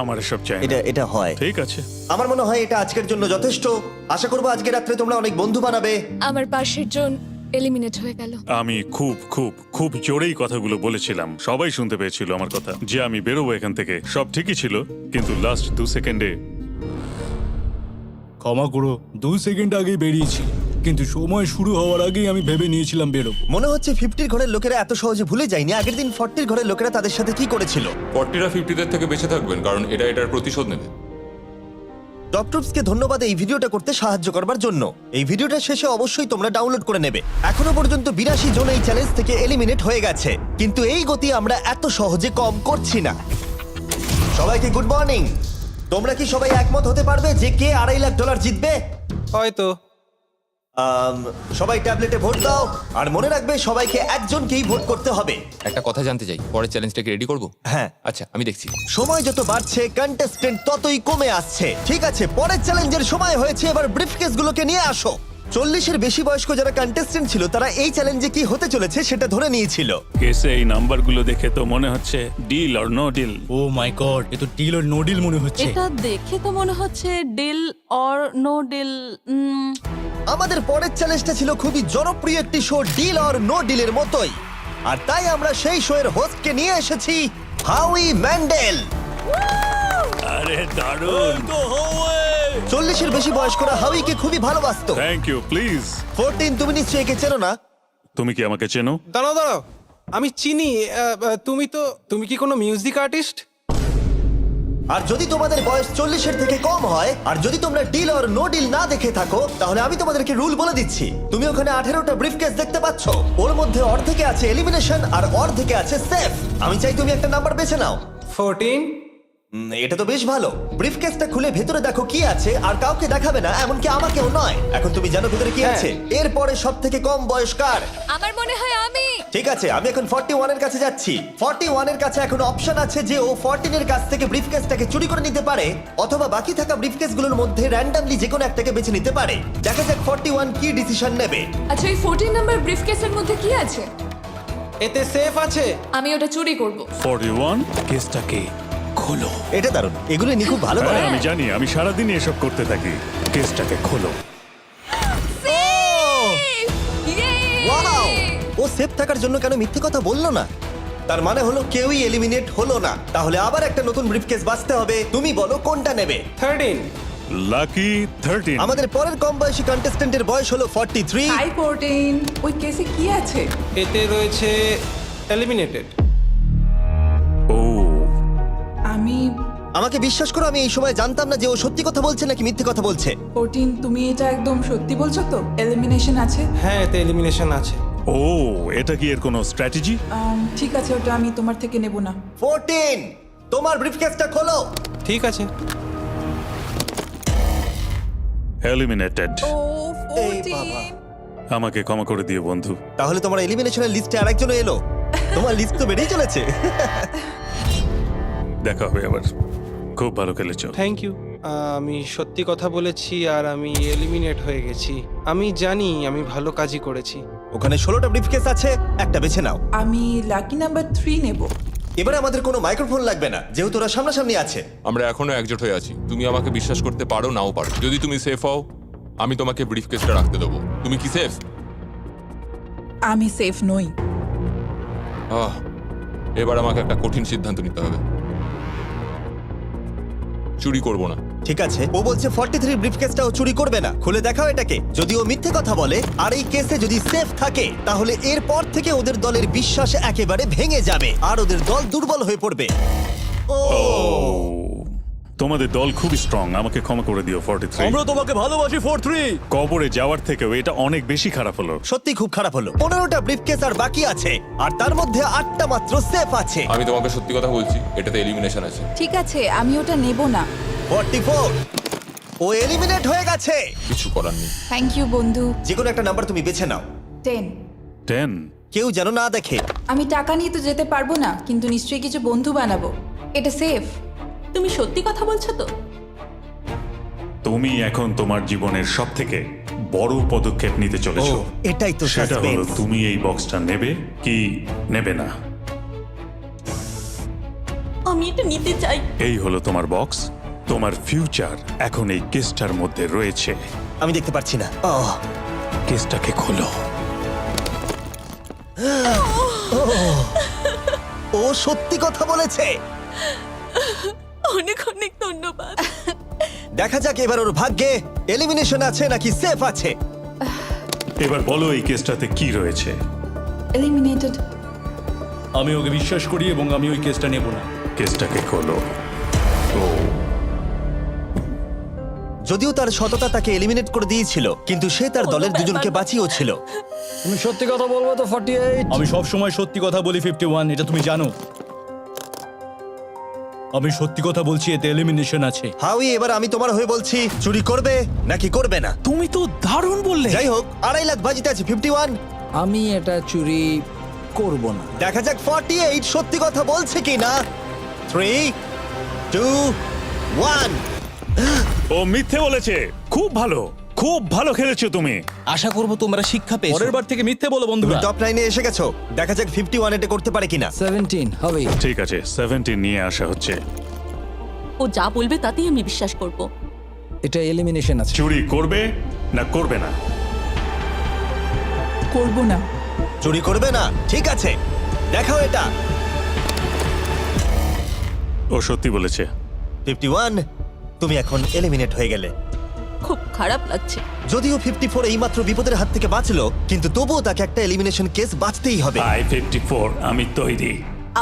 আমার সব চাই না। এটা হয়। ঠিক আছে, আমার মনে হয় এটা আজকের জন্য যথেষ্ট। আশা করবো আজকে রাত্রে তোমরা অনেক বন্ধু বানাবে। আমার পাশের জন এলিমিনেট হয়ে গেল। আমি খুব খুব খুব জোরেই কথাগুলো বলেছিলাম, সবাই শুনতে পেয়েছিল আমার কথা, যে আমি বেরোবো এখান থেকে। সব ঠিকই ছিল, কিন্তু লাস্ট 2 সেকেন্ডে ক্ষমা করো, 2 সেকেন্ড আগেই বেরিয়েছি, কিন্তু সময় শুরু হওয়ার আগেই আমি ভেবে নিয়েছিলাম বেরোবো। মনে হচ্ছে 50 ঘরের লোকেরা এত সহজে ভুলে যায়নি আগের দিন 40 ঘরের লোকেরা তাদের সাথে কি করেছিল। 40রা 50দের থেকে বেঁচে থাকবেন, কারণ এটার প্রতিশোধ নেবে। টপ ট্রুপসকে ধন্যবাদ এই ভিডিওটা করতে সাহায্য করবার জন্য। এই ভিডিওটা শেষে অবশ্যই তোমরা ডাউনলোড করে নেবে। এখনো পর্যন্ত 82 জন এই চ্যালেঞ্জ থেকে এলিমিনেট হয়ে গেছে, কিন্তু এই গতি আমরা এত সহজে কম করছি না। সবাইকে গুড মর্নিং। তোমরা কি সবাই একমত হতে পারবে যে কে $2.5 লাখ জিতবে? হয়তো। সবাই ট্যাবলেটে ভোট দাও, আর মনে রাখবে সবাইকে একজনকেই ভোট করতে হবে। একটা কথা জানতে চাই, পরের চ্যালেঞ্জটাকে রেডি করব? হ্যাঁ। আচ্ছা, আমি দেখছি। সময় যত বাড়ছে কন্টেস্টেন্ট ততই কমে আসছে। ঠিক আছে, পরের চ্যালেঞ্জের সময় হয়েছে, এবার ব্রিফকেসগুলোকে নিয়ে আসো। 40-এর বেশি বয়স্ক যারা কন্টেস্টেন্ট ছিল তারা এই চ্যালেঞ্জে কি হতে চলেছে সেটা ধরে নিয়েছিল। কেসে এই নাম্বারগুলো দেখে তো মনে হচ্ছে deal or no deal. Oh my god, এ তো ডিল আর নো ডিল মনে হচ্ছে। এটা দেখে তো মনে হচ্ছে ডিল অর নো ডিল। আমাদের পরের চ্যালেঞ্জটা ছিল খুবই জনপ্রিয় একটি শো, ডিল অর নো ডিলের মতোই, আর তাই আমরা সেই শো এর হোস্টকে নিয়ে এসেছি, হাউই ম্যান্ডেল। আরে দারুণ। 40-এর বেশি বয়স্করা হাউইকে খুবই ভালোবাসতো। Thank you, please. 14, তুমি নিশ্চয়ই একে চেনো না? তুমি কি আমাকে চেনো? দাঁড়াও, আমি চিনি। তুমি কি কোনো মিউজিক আর্টিস্ট? আর যদি তোমাদের বয়স 40-এর থেকে কম হয়, আর যদি তোমরা ডিল অর নো ডিল না দেখে থাকো, তাহলে আমি তোমাদেরকে রুল বলে দিচ্ছি। তুমি ওখানে 18টা ব্রিফকেস দেখতে পাচ্ছ, ওর মধ্যে অর্ধেকে আছে এলিমিনেশন আর অর্ধেকে আছে সেফ। আমি চাই তুমি একটা নাম্বার বেছে নাও। 14। এটা তো বেশ ভালো। ব্রিফকেসটা খুলে ভেতরে দেখো কি আছে, আর কাউকে দেখাবে না, এমনকি আমাকেও নয়। এখন তুমি জানো ভেতরে কি আছে? এরপরে সব থেকে কম বয়স্কার। আমার মনে হয় আমি। ঠিক আছে, আমি এখন 41 এর কাছে যাচ্ছি। 41 এর কাছে এখন অপশন আছে যে ও 14 এর কাছ থেকে ব্রিফকেসটাকে চুরি করে নিতে পারে, অথবা বাকি থাকা ব্রিফকেসগুলোর মধ্যে র্যান্ডমলি যে কোনো একটাকে বেছে নিতে পারে। দেখা যাক 41 কি ডিসিশন নেবে। আচ্ছা, এই 14 নাম্বার ব্রিফকেসের মধ্যে কি আছে? এতে সেফ আছে। আমি ওটা চুরি করব। 41 কেসটাকে খোলো। এটা দারুণ, এগুলো নি খুব ভালো করে। হ্যাঁ, আমি জানি, আমি সারাদিন এসব করতে থাকি। কেসটাকে খোলো। ওয়াও! ও সেফ থাকার জন্য কেন মিথ্যে কথা বললো না? তার মানে হলো কেউই এলিমিনেট হলো না। তাহলে আবার একটা নতুন ব্রিফকেস বাছতে হবে। তুমি বলো কোনটা নেবে? 13। লাকি 13। আমাদের পরের কম বয়সী কন্টেস্ট্যান্টের বয়স হলো 43। হাই 14, ওই কেসে কি আছে? এতে রয়েছে এলিমিনেটেড। ও, আমাকে বিশ্বাস করো, আমি এই সময় জানতাম না যে ও সত্যি কথা বলছে নাকি মিথ্যে কথা বলছে। 14, তুমি এটা একদম সত্যি বলছো তো? এলিমিনেশন আছে? হ্যাঁ, এতে এলিমিনেশন আছে। ও, এটা কি এর কোনো স্ট্র্যাটেজি? ঠিক আছে, ওটা আমি তোমার থেকে নেব না। 14, তোমার ব্রিফকেসটা খোলো। ঠিক আছে। এলিমিনেটেড। ও এই বাবা। 14। আমাকে ক্ষমা করে দিও বন্ধু। তাহলে তোমার এলিমিনেশনের লিস্টে আরেকজন এলো। তোমার লিস্ট তো বেড়েই চলেছে। দেখা হবে আবার। খুব ভালো খেলেছো। Thank you. আমি সত্যি কথা বলেছি আর আমি এলিমিনেট হয়ে গেছি। আমি জানি আমি ভালো কাজই করেছি। ওখানে 16টা ব্রিফকেস আছে, একটা বেছে নাও। আমি লাকি নাম্বার 3 নেব। এবারে আমাদের কোনো মাইক্রোফোন লাগবে না, যেহেতু ওরা সামনাসামনি আছে। আমরা এখনো একজোট হয়ে আছি। তুমি আমাকে বিশ্বাস করতে পারো নাও পারো। যদি তুমি সেফ হও, আমি তোমাকে ব্রিফকেসটা রাখতে দেবো। তুমি কি সেফ? আমি সেফ নই। এবার আমাকে একটা কঠিন সিদ্ধান্ত নিতে হবে। চুরি করব না। ঠিক আছে, ও বলছে 43 ব্রিফকেসটাও চুরি করবে না। খুলে দেখাও এটাকে। যদি ও মিথ্যে কথা বলে আর এই কেসে যদি সেফ থাকে, তাহলে এরপর থেকে ওদের দলের বিশ্বাস একেবারে ভেঙে যাবে আর ওদের দল দুর্বল হয়ে পড়বে। ও, তোমাদের দল খুব স্ট্রং, আমাকে ক্ষমা করে দিও 43। আমরা তোমাকে ভালোবাসি 43। কবরে যাওয়ার থেকেও এটা অনেক বেশি খারাপ হলো। সত্যি খুব খারাপ হলো। 15টা ব্রিফকেস আর বাকি আছে, আর তার মধ্যে 8টা মাত্র সেফ আছে। আমি তোমাকে সত্যি কথা বলছি, এটাতে এলিমিনেশন আছে। ঠিক আছে, আমি ওটা নেব না। 44, ও এলিমিনেট হয়ে গেছে। কিছু করার নেই। থ্যাংক ইউ বন্ধু। যে কোনো একটা নাম্বার তুমি বেছে নাও। 10। 10। কেউ যেন না দেখে। আমি টাকা নিয়ে তো যেতে পারবো না, কিন্তু নিশ্চয়ই কিছু বন্ধু বানাবো। এটা সেফ। তুমি সত্যি কথা বলছো তো? তুমি এখন তোমার জীবনের সবথেকে বড় পদক্ষেপ নিতে ও, চলেছো। এটাই তো সেটা হলো সাসপেন্স। তুমি এই বক্সটা নেবে কি নেবে না। আমি এটা নিতে চাই। এই হলো তোমার বক্স। তোমার ফিউচার এখন এই কেসটার মধ্যে রয়েছে। আমি দেখতে পাচ্ছি না। কেসটাকে খোলো। ও সত্যি কথা বলেছে। অনেক অনেক ধন্যবাদ। দেখা যাক এবার ওর ভাগ্যে এলিমিনেশন আছে নাকি সেফ আছে। এবার বলো এই কেসটাতে কি রয়েছে। এলিমিনেটেড। আমি ওকে বিশ্বাস করি এবং আমি ওই কেসটা নেব না। কেসটাকে খোলো। ও যদিও তার সততা তাকে এলিমিনেট করে দিয়েছিল, কিন্তু সে তার দলের দুজনকে বাঁচিয়েও ছিল। তুমি সত্যি কথা বলবো তো 48? আমি সব সময় সত্যি কথা বলি 51, এটা তুমি জানো। আমি সত্যি কথা বলছি, এতে এলিমিনেশন আছে। হাউই, এবার আমি তোমার হয়ে বলছি, চুরি করবে নাকি করবে না? তুমি তো দারুণ বললে। যাই হোক, 2.5 লাখ বাজিতে আছে 51। আমি এটা চুরি করব না। দেখা যাক 48 সত্যি কথা বলছে কি না। 3, 2, 1। ও মিথ্যে বলেছে। খুব ভালো, খুব ভালো খেলেছো তুমি। আশা করব তোমরা শিক্ষা পেয়েছো। পরের বার থেকে মিথ্যে বলো বন্ধুরা। টপ 9 এ এসে গেছো। দেখা যাক 51 এটা করতে পারে কিনা। 17 হবে। ঠিক আছে, 17 নিয়ে আসা হচ্ছে। ও যা বলবে তাতেই আমি বিশ্বাস করব। এটা এলিমিনেশন আছে। চুরি করবে না করবে না? করব না। চুরি করবে না? ঠিক আছে, দেখাও এটা। ও সত্যি বলেছে। 51, তুমি এখন এলিমিনেট হয়ে গেলে। খুব খারাপ লাগছে। যদিও 54 এইমাত্র বিপদের হাত থেকে বাঁচলো, কিন্তু তবুও তাকে একটা এলিমিনেশন কেস বাঁচতেই হবে। আই 54, আমি তৈরি।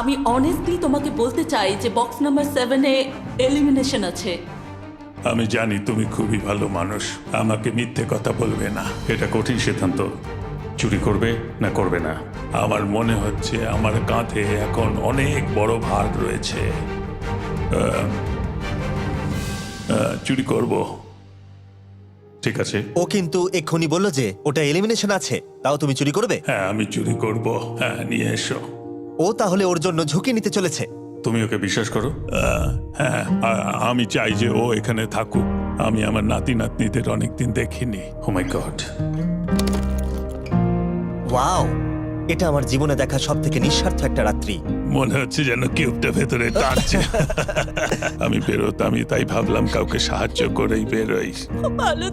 আমি অনেস্টলি তোমাকে বলতে চাই যে বক্স নাম্বার 7 এ এলিমিনেশন আছে। আমি জানি তুমি খুবই ভালো মানুষ, আমাকে মিথ্যে কথা বলবে না। এটা কঠিন সিদ্ধান্ত, চুরি করবে না করবে না। আমার মনে হচ্ছে আমার কাঁধে এখন অনেক বড় ভার রয়েছে। চুরি করব। ঠিক আছে। ও কিন্তু এক্ষুনি বললো যে ওটা এলিমিনেশন আছে, তাও তুমি চুরি করবে? হ্যাঁ, আমি চুরি করব। হ্যাঁ, নিয়ে এসো। ও তাহলে ওর জন্য ঝুঁকি নিতে চলেছে। তুমি ওকে বিশ্বাস করো? হ্যাঁ, আমি চাই যে ও এখানে থাকুক। আমি আমার নাতি নাতনিদের অনেকদিন দেখিনি। ও মাই গড। ওয়াও, এটা আমার জীবনে দেখা সব থেকে নিঃস্বার্থ একটা রাত্রি। মনে হচ্ছে যেন কিউবটা ভেতরে টানছে। আমি বেরোতামই, তাই ভাবলাম কাউকে সাহায্য করেই বেরোই।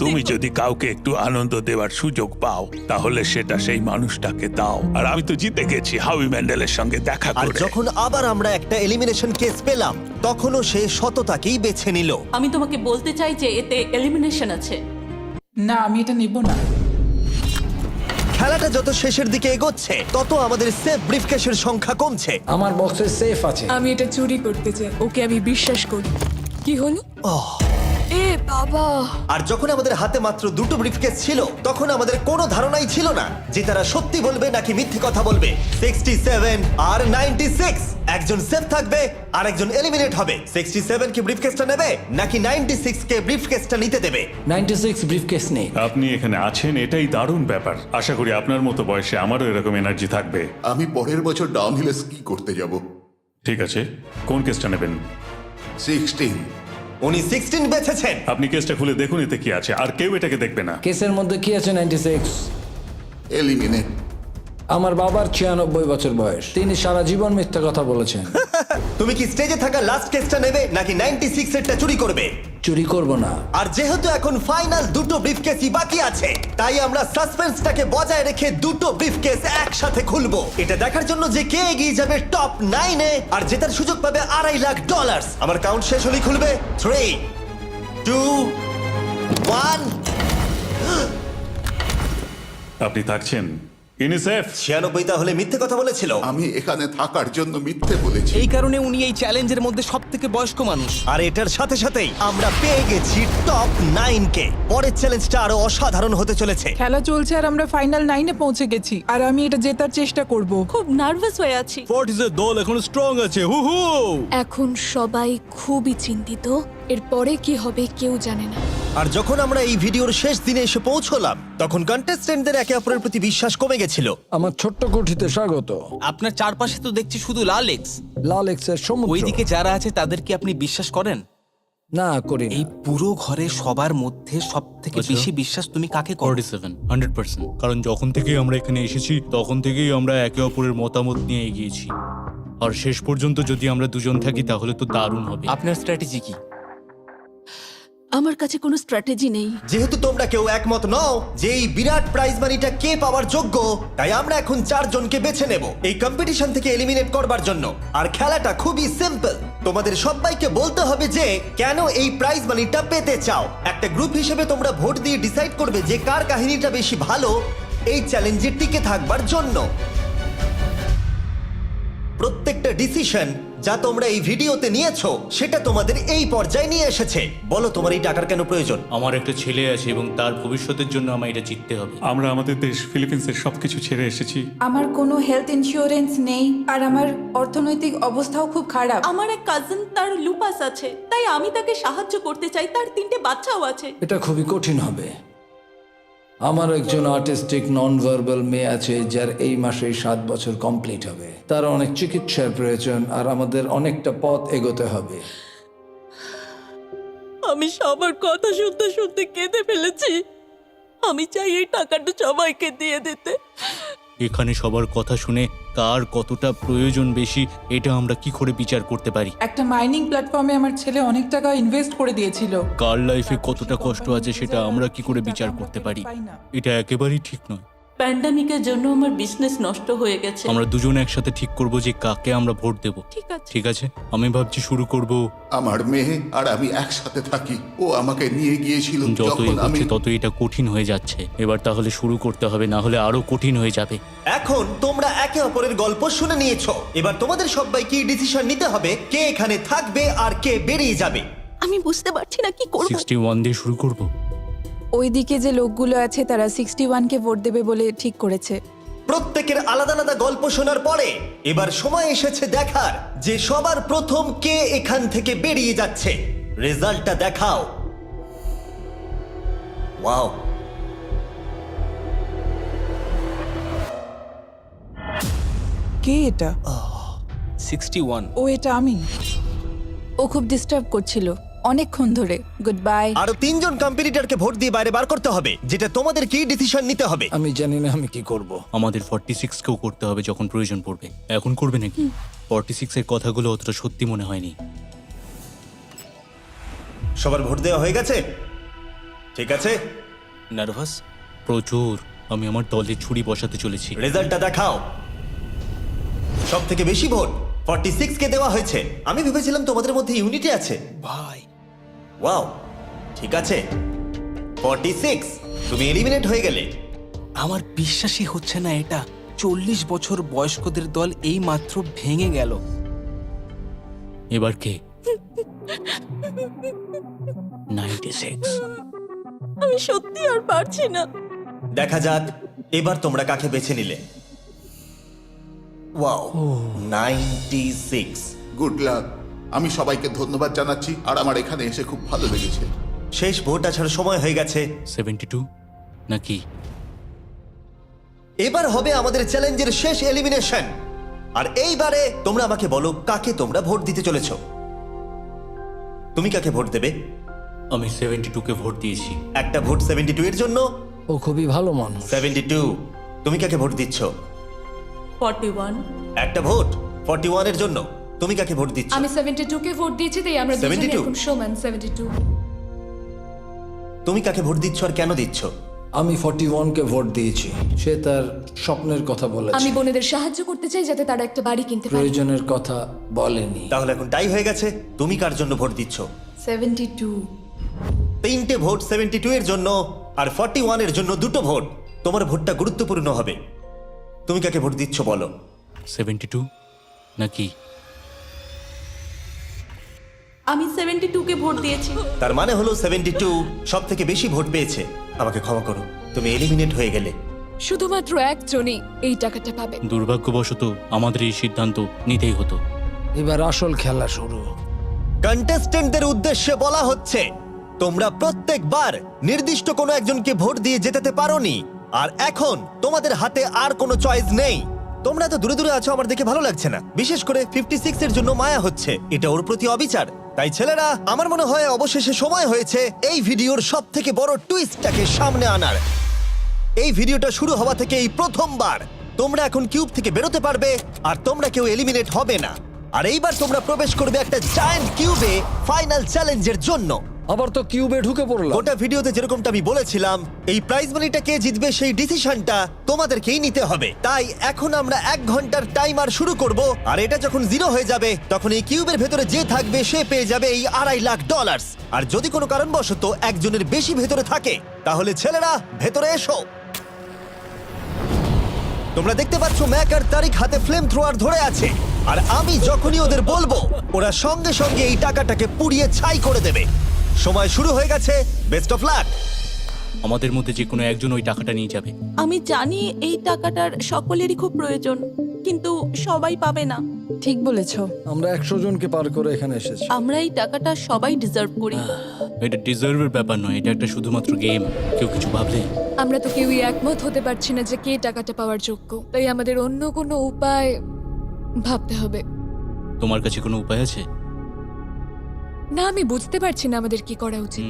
তুমি যদি কাউকে একটু আনন্দ দেওয়ার সুযোগ পাও, তাহলে সেটা সেই মানুষটাকে দাও। আর আমি তো জিতে গেছি হাউই ম্যান্ডেলের সঙ্গে দেখা আর করে। যখন আবার আমরা একটা এলিমিনেশন কেস পেলাম, তখনও সে সততাকেই বেছে নিল। আমি তোমাকে বলতে চাই যে এতে এলিমিনেশন আছে। না, আমি এটা নেব না। খেলাটা যত শেষের দিকে এগোচ্ছে, তত আমাদের সেফ ব্রিফকেসের সংখ্যা কমছে। আমার বক্সে সেফ আছে। আমি এটা চুরি করতে চাই। ওকে আমি বিশ্বাস করি। কি হলো? এ বাবা! আর যখন আমাদের হাতে মাত্র 2টো ব্রিফকেস ছিল, তখন আমাদের কোনো ধারণাই ছিল না যে তারা সত্যি বলবে নাকি মিথ্যে কথা বলবে। 67 আর 96, একজন সেফ থাকবে আর একজন এলিমিনেট হবে। 67 কি ব্রিফকেসটা নেবে নাকি 96 কে ব্রিফকেসটা নিতে দেবে? 96 ব্রিফকেস নেই। আপনি এখানে আছেন, এটাই দারুণ ব্যাপার। আশা করি আপনার মতো বয়সে আমারও এরকম এনার্জি থাকবে। আমি পরের বছর ডাউনহিলে স্কি করতে যাব। ঠিক আছে, কোন কেসটা নেবেন? 16। উনি 16 বেছেছেন। আপনি কেসটা খুলে দেখুন এতে কি আছে, আর কেউ এটাকে দেখবে না। কেসের মধ্যে কি আছে? 96। এলিমিনেট। আমার বাবার 96 বছর বয়স, তিনি সারা জীবন মিথ্যা কথা বলেছেন। তুমি কি স্টেজে থাকা লাস্ট কেসটা নেবে নাকি 96 এরটা চুরি করবে? চুরি করব না। আর যেহেতু এখন ফাইনাল 2টো ব্রিফকেসই বাকি আছে, তাই আমরা সাসপেন্সটাকে বজায় রেখে 2টো ব্রিফকেস একসাথে খুলবো, এটা দেখার জন্য যে কে এগিয়ে যাবে টপ 9 এ আর জেতার সুযোগ পাবে $2.5 লাখ। আমার কাউন্ট শেষ হলেই খুলবে। 3, 2, 1। আপনি থাকছেন? ইউনিসেফ 96 তাহলে মিথ্যে কথা বলেছিল। আমি এখানে থাকার জন্য মিথ্যে বলেছি। এই কারণে উনি এই চ্যালেঞ্জের মধ্যে সব থেকে বয়স্ক মানুষ। আর এটার সাথে সাথেই আমরা পেয়ে গেছি টপ 9 কে। পরের চ্যালেঞ্জটা আরো অসাধারণ হতে চলেছে। খেলা চলছে আর আমরা ফাইনাল 9-এ পৌঁছে গেছি আর আমি এটা জেতার চেষ্টা করব। খুব নার্ভাস হয়ে আছি। ফর্টিসের দল এখনো স্ট্রং আছে। হু হু। এখন সবাই খুবই চিন্তিত, এরপরে কি হবে কেউ জানে না। আর যখন আমরা এই ভিডিওর শেষ দিনে এসে পৌঁছলাম তখন কন্টেস্টেন্টদের একে অপরের প্রতি বিশ্বাস কমে গেছিল। আমার ছোট্ট কুঠিতে স্বাগত। আপনার চারপাশে তো দেখছি শুধু লাল এক্স। লাল এক্সের সমুদ্র। ওইদিকে যারা আছে তাদেরকে আপনি বিশ্বাস করেন? না করি না। এই পুরো ঘরে সবার মধ্যে সব থেকে বেশি বিশ্বাস তুমি কাকে করো? 47 100%। কারণ যখন থেকেই আমরা এখানে এসেছি তখন থেকেই আমরা একে অপরের মতামত নিয়ে এগিয়েছি, আর শেষ পর্যন্ত যদি আমরা দুজন থাকি তাহলে তো দারুণ হবে। আপনার স্ট্র্যাটেজি কি? আমার কাছে কোনো স্ট্র্যাটেজি নেই। যেহেতু তোমরা কেউ একমত নও যে এই বিরাট প্রাইজ মানিটা কে পাওয়ার যোগ্য, তাই আমরা এখন 4 জনকে বেছে নেব এই কম্পিটিশন থেকে এলিমিনেট করবার জন্য। আর খেলাটা খুবই সিম্পল। তোমাদের সবাইকে বলতে হবে যে কেন এই প্রাইজ মানিটা পেতে চাও। একটা গ্রুপ হিসেবে তোমরা ভোট দিয়ে ডিসাইড করবে যে কার কাহিনীটা বেশি ভালো এই চ্যালেঞ্জে টিকে থাকবার জন্য। প্রত্যেকটা ডিসিশন যা তোমরা এই ভিডিওতে নিয়েছো সেটা তোমাদের এই পর্যায়ে নিয়ে এসেছে। বলো তোমার এই টাকার কেন প্রয়োজন? আমার একটা ছেলে আছে এবং তার ভবিষ্যতের জন্য আমার এটা জিততে হবে। আমরা আমাদের দেশ ফিলিপিন্সের সবকিছু ছেড়ে এসেছি। আমার কোনো হেলথ ইন্স্যুরেন্স নেই আর আমার অর্থনৈতিক অবস্থাও খুব খারাপ। আমার এক কাজিন, তার লুপাস আছে, তাই আমি তাকে সাহায্য করতে চাই। তার 3টে বাচ্চাও আছে। এটা খুবই কঠিন হবে। আমার একজন আর্টিস্টিক নন ভার্বাল মেয়ে আছে যার এই মাসেই 7 বছর কমপ্লিট হবে। তার অনেক চিকিৎসার প্রয়োজন আর আমাদের অনেকটা পথ এগোতে হবে। আমি সবার কথা শুনতে শুনতে কেঁদে ফেলেছি। আমি চাই এই টাকাটা সবাইকে দিয়ে দিতে। এখানে সবার কথা শুনে কার কতটা প্রয়োজন বেশি এটা আমরা কি করে বিচার করতে পারি? একটা মাইনিং প্ল্যাটফর্মে আমার ছেলে অনেক টাকা ইনভেস্ট করে দিয়েছিল। কার লাইফে কতটা কষ্ট আছে সেটা আমরা কি করে বিচার করতে পারি? এটা একেবারেই ঠিক নয়। প্যান্ডামিকের জন্য আমার বিজনেস নষ্ট হয়ে গেছে। আমরা দুজন একসাথে ঠিক করব যে কাকে আমরা ভোট দেব। ঠিক আছে। ঠিক আছে, আমি ভাবছি শুরু করব। আমার মেয়ে আর আমি একসাথে থাকি। ও আমাকে নিয়ে গিয়েছিল যত যখন আমি এগোচ্ছে তত এটা কঠিন হয়ে যাচ্ছে। এবার তাহলে শুরু করতে হবে, না হলে আরো কঠিন হয়ে যাবে। এখন তোমরা একে অপরের গল্প শুনে নিয়েছো। এবার তোমাদের সবাইকে ডিসিশন নিতে হবে কে এখানে থাকবে আর কে বেরিয়ে যাবে। আমি বুঝতে পারছি না কি করব। 61 দিয়ে শুরু করব। ওইদিকে যে লোকগুলো আছে তারা 61-কে ভোট দেবে বলে ঠিক করেছে। প্রত্যেকের আলাদা আলাদা গল্প শোনার পরে এবার সময় এসেছে দেখার যে সবার প্রথম কে এখান থেকে বেরিয়ে যাচ্ছে। রেজাল্টটা দেখাও। ওয়াও, কে এটা? 61। ও এটা আমি। ও খুব ডিস্টার্ব করছিল অনেকক্ষণ ধরে। Good bye. আরো 3 জন কম্পিটিটরকে ভোট দিয়ে বাইরে বার করতে হবে, যেটা তোমাদের কি ডিসিশন নিতে হবে। আমি জানি না আমি কি করব। আমাদের 46 কেও করতে হবে যখন প্রয়োজন পড়বে। এখন করবে নাকি? 46 এর কথাগুলো অতটা সত্যি মনে হয়নি। সবার ভোট দেওয়া হয়ে গেছে? ঠিক আছে। নার্ভাস? প্রচুর। আমি আমার দলে ছুরি বসাতে চলেছি। রেজাল্টটা দেখাও। সব থেকে বেশি ভোট 46 কে দেওয়া হয়েছে। আমি ভেবেছিলাম তোমাদের মধ্যে ইউনিটি আছে। ভাই, ওয়াও, ঠিক আছে। 46, তুমি এলিমিনেট হয়ে গেলে। আমার বিশ্বাসই হচ্ছে না এটা। 40 বছর বয়স্কদের দল এই মাত্র ভেঙে গেল। এবার কে? 96। আমি সত্যি আর পারছি না। দেখা যাক এবার তোমরা কাকে বেছে নিলে। ওয়াও, 96। Good luck. আমি সবাইকে ধন্যবাদ জানাচ্ছি আর আমার এখানে এসে খুব ভালো লেগেছে। শেষ ভোট আসার সময় হয়ে গেছে। 72 নাকি? এবার হবে আমাদের চ্যালেঞ্জের শেষ এলিমিনেশন। আর এইবারে তোমরা আমাকে বলো কাকে তোমরা ভোট দিতে চলেছো। তুমি কাকে ভোট দেবে? আমি 72 কে ভোট দিয়েছি। একটা ভোট 72 এর জন্য। ও খুবই ভালো মানুষ। 72। তুমি কাকে ভোট দিচ্ছ? 41। একটা ভোট 41 এর জন্য। তুমি কাকে ভোট দিচ্ছ? আমি 72 কে ভোট দিয়েছি, তাই আমরা দুজনে 72? এখন সমান। 72। তুমি কাকে ভোট দিচ্ছ আর কেন দিচ্ছ? আমি 41-কে ভোট দিয়েছি। সে তার স্বপ্নের কথা বলেছে। আমি বোনেদের সাহায্য করতে চাই যাতে তারা একটা বাড়ি কিনতে পারে। প্রয়োজনের কথা বলেনি। তাহলে এখন টাই হয়ে গেছে। তুমি কার জন্য ভোট দিচ্ছ? 72। 3টে ভোট 72 এর জন্য আর 41 এর জন্য 2টো ভোট। তোমার ভোটটা গুরুত্বপূর্ণ হবে। তুমি কাকে ভোট দিচ্ছ বলো? 72 নাকি? আমি 72 কে ভোট দিয়েছি। তার মানে হলো 72 সব থেকে বেশি ভোট পেয়েছে। আমাকে ক্ষমা করো, তুমি এলিমিনেট হয়ে গেলে। শুধুমাত্র একজনই এই টাকাটা পাবে। দুর্ভাগ্যবশত আমাদের এই সিদ্ধান্ত নিতেই হতো। এবার আসল খেলা শুরু। কন্টেস্টেন্টদের উদ্দেশ্যে বলা হচ্ছে, তোমরা প্রত্যেকবার নির্দিষ্ট কোনো একজনকে ভোট দিয়ে জেতাতে পারোনি, আর এখন তোমাদের হাতে আর কোনো চয়েস নেই। তোমরা তো দূরে দূরে আছো, আমার দেখে ভালো লাগছে না। বিশেষ করে 56 এর জন্য মায়া হচ্ছে, এটা ওর প্রতি অবিচার। তাই ছেলেরা, আমার মনে হয় অবশেষে সময় হয়েছে এই ভিডিওর সব থেকে বড় টুইস্টটাকে সামনে আনার। এই ভিডিওটা শুরু হওয়া থেকে এই প্রথমবার তোমরা এখন কিউব থেকে বেরোতে পারবে, আর তোমরা কেউ এলিমিনেট হবে না। আর এইবার তোমরা প্রবেশ করবে একটা জায়ান্ট কিউবে ফাইনাল চ্যালেঞ্জের জন্য। আবার তো কিউবে ঢুকে পড়লাম। গোটা ভিডিওতে যেরকমটা আমি বলেছিলাম, এই প্রাইজ মানিটা কে জিতবে সেই ডিসিশনটা তোমাদেরকেই নিতে হবে। তাই এখন আমরা 1 ঘন্টার টাইমার শুরু করব, আর এটা যখন 0 হয়ে যাবে তখন এই কিউবের ভেতরে যে থাকবে সে পেয়ে যাবে এই $2.5 লাখ। আর যদি কোনো কারণবশত একজনের বেশি ভেতরে থাকে, তাহলে ছেলেরা ভেতরে এসো। তোমরা দেখতে পাচ্ছ ম্যাক আর তারিক হাতে ফ্লেম থ্রোয়ার ধরে আছে, আর আমি যখনই ওদের বলবো ওরা সঙ্গে সঙ্গে এই টাকাটাকে পুড়িয়ে ছাই করে দেবে। সময় শুরু হয়ে গেছে, বেস্ট অফ লাক। আমাদের মধ্যে যে কোনো একজন ওই টাকাটা নিয়ে যাবে। আমি জানি এই টাকাটার সকলেরই খুব প্রয়োজন, কিন্তু সবাই পাবে না। ঠিক বলেছো। আমরা 100 জনকে পার করে এখানে এসেছি। আমরা এই টাকাটা সবাই ডিজার্ভ করি। এটা ডিজার্ভের ব্যাপার নয়, এটা একটা শুধুমাত্র গেম। কেউ কিছু ভাবলে? আমরা তো কেউই একমত হতে পারছি না যে কে টাকাটা পাওয়ার যোগ্য, তাই আমাদের অন্য কোনো উপায় ভাবতে হবে। তোমার কাছে কোনো উপায় আছে? না, আমি বুঝতে পারছি না আমাদের কি করা উচিত।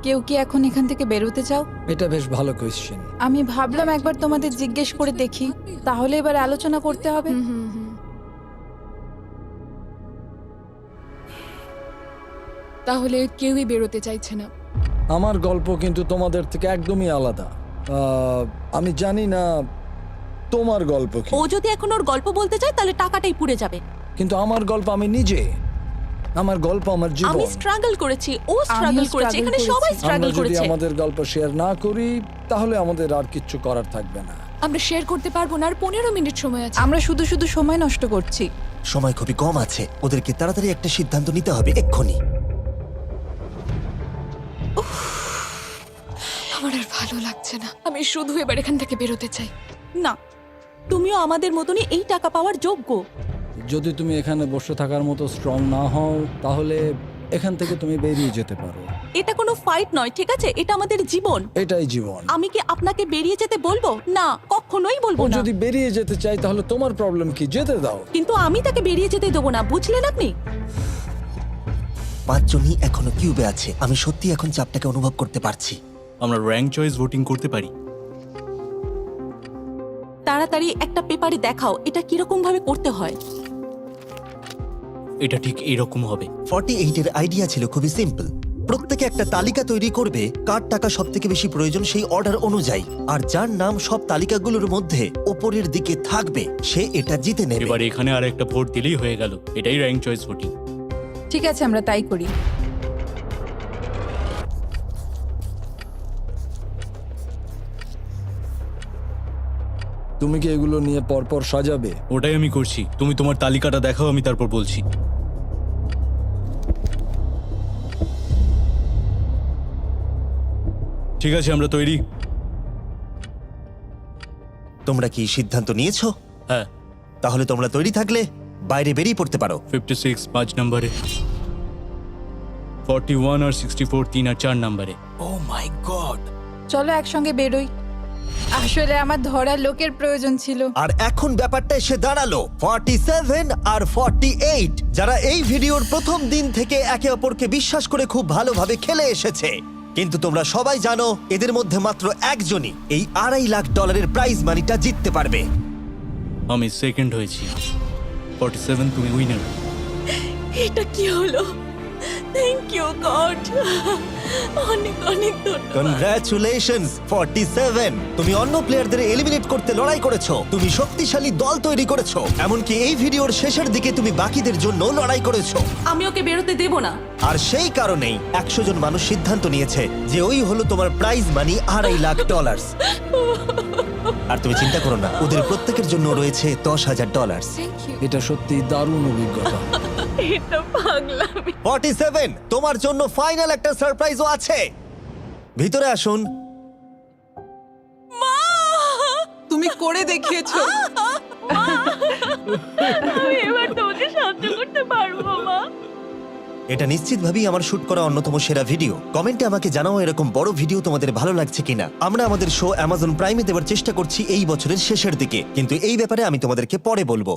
কেউ কি এখন এখান থেকে বেরোতে চাও? এটা বেশ ভালো কোয়েশ্চেন। আমি ভাবলাম একবার তোমাদের জিজ্ঞেস করে দেখি, তাহলে এবার আলোচনা করতে হবে। তাহলে কেউই বেরোতে চাইছে না। আমার গল্প কিন্তু তোমাদের থেকে একদমই আলাদা। আমি জানি না তোমার গল্প কি। ও যদি এখন ওর গল্প বলতে চায় তাহলে টাকাটাই পুড়ে যাবে। কিন্তু আমার গল্প আমি নিজে, আমার গল্প আমার জীবন। আমি স্ট্রাগল করেছি, ও স্ট্রাগল করেছে, এখানে সবাই স্ট্রাগল আমরা যদি করেছে। আমাদের গল্প শেয়ার না করি তাহলে আমাদের আর কিচ্ছু করার থাকবে না। আমরা শেয়ার করতে পারবো না, আর 15 মিনিট সময় আছে। আমরা শুধু শুধু সময় নষ্ট করছি। সময় খুবই কম আছে, ওদেরকে তাড়াতাড়ি একটা সিদ্ধান্ত নিতে হবে এক্ষুনি। আমার আর ভালো লাগছে না, আমি শুধু এবার এখান থেকে বেরোতে চাই। না, তুমিও আমাদের মতনই এই টাকা পাওয়ার যোগ্য। যদি তুমি এখানে বসে থাকার মতো স্ট্রং না হও তাহলে এখান থেকে তুমি বেরিয়ে যেতে পারো। এটা কোনো ফাইট নয়, ঠিক আছে? এটা আমাদের জীবন। এটাই জীবন। আমি কি আপনাকে বেরিয়ে যেতে বলবো? না, কখনোই বলবো ও না। যদি বেরিয়ে যেতে চাই তাহলে তোমার প্রবলেম কি? যেতে দাও। কিন্তু আমি তাকে বেরিয়ে যেতে দেবো না, বুঝলেন আপনি? 5 জনই এখনো কিউবে আছে। আমি সত্যি এখন চাপটাকে অনুভব করতে পারছি। আমরা র্যাঙ্ক চয়েস ভোটিং করতে পারি। তাড়াতাড়ি একটা পেপারে দেখাও এটা কিরকম ভাবে করতে হয়। এটা ঠিক এরকম হবে। 48 এর আইডিয়া ছিল খুবই সিম্পল। প্রত্যেকে একটা তালিকা তৈরি করবে কার টাকা সব থেকে বেশি প্রয়োজন সেই অর্ডার অনুযায়ী, আর যার নাম সব তালিকাগুলোর মধ্যে ওপরের দিকে থাকবে সে এটা জিতে নেবে। এবার এখানে আর একটা ভোট দিলেই হয়ে গেল। এটাই র্যাঙ্ক চয়েস ভোটিং। ঠিক আছে, আমরা তাই করি। তুমি কি এগুলো নিয়ে পরপর সাজাবে? ওটাই আমি করছি। তুমি তোমার তালিকাটা দেখাও, আমি তারপর বলছি। ঠিক আছে, আমরা তৈরি। তোমরা কি সিদ্ধান্ত নিয়েছো? হ্যাঁ। তাহলে তোমরা তৈরি থাকলে বাইরে বেরিয়ে পড়তে পারো। 56 5 নম্বরে, 41 আর 64 3 আর 4 নম্বরে। ও মাই গড! চলো একসঙ্গে বেরোই। আসলে আমার ধরার লোকের প্রয়োজন ছিল। আর এখন ব্যাপারটা এসে দাঁড়ালো 47 আর 48, যারা এই ভিডিওর প্রথম দিন থেকে একে অপরকে বিশ্বাস করে খুব ভালোভাবে খেলে এসেছে। কিন্তু তোমরা সবাই জানো এদের মধ্যে মাত্র একজনই এই $2.5 লাখ প্রাইজ মানিটা জিততে পারবে। আমি সেকেন্ড হয়েছি। 47 তুমি উইনার। এটা কি হলো? থ্যাংক ইউ গড, অনেক অনেক ধন্যবাদ। কনগ্রাচুলেশনস 47, তুমি অন্য প্লেয়ারদের এলিমিনেট করতে লড়াই করেছো, তুমি শক্তিশালী দল তৈরি করেছো, এমনকি এই ভিডিওর শেষের দিকে তুমি বাকিদের জন্য লড়াই করেছো। আমি ওকে বেরোতে দেব না। আর সেই কারণেই 100 জন মানুষ সিদ্ধান্ত নিয়েছে যে ওই হলো তোমার প্রাইজ মানি $2.5 লাখ। আর তুমি চিন্তা করো না, ওদের প্রত্যেকের জন্য রয়েছে $10,000। Thank you. এটা সত্যি দারুণ অভিজ্ঞতা। এটা পাগলামি। 47, তোমার জন্য ফাইনাল একটা সারপ্রাইজও আছে। ভিতরে আসুন। তুমি করে দেখিয়েছো। আমি এবার তোমাকে সাহায্য করতে পারবো মা। এটা নিশ্চিতভাবেই আমার শুট করা অন্যতম সেরা ভিডিও। কমেন্টে আমাকে জানাও এরকম বড় ভিডিও তোমাদের ভালো লাগছে কিনা। আমরা আমাদের শো অ্যামাজন প্রাইমে দেওয়ার চেষ্টা করছি এই বছরের শেষের দিকে, কিন্তু এই ব্যাপারে আমি তোমাদেরকে পরে বলবো।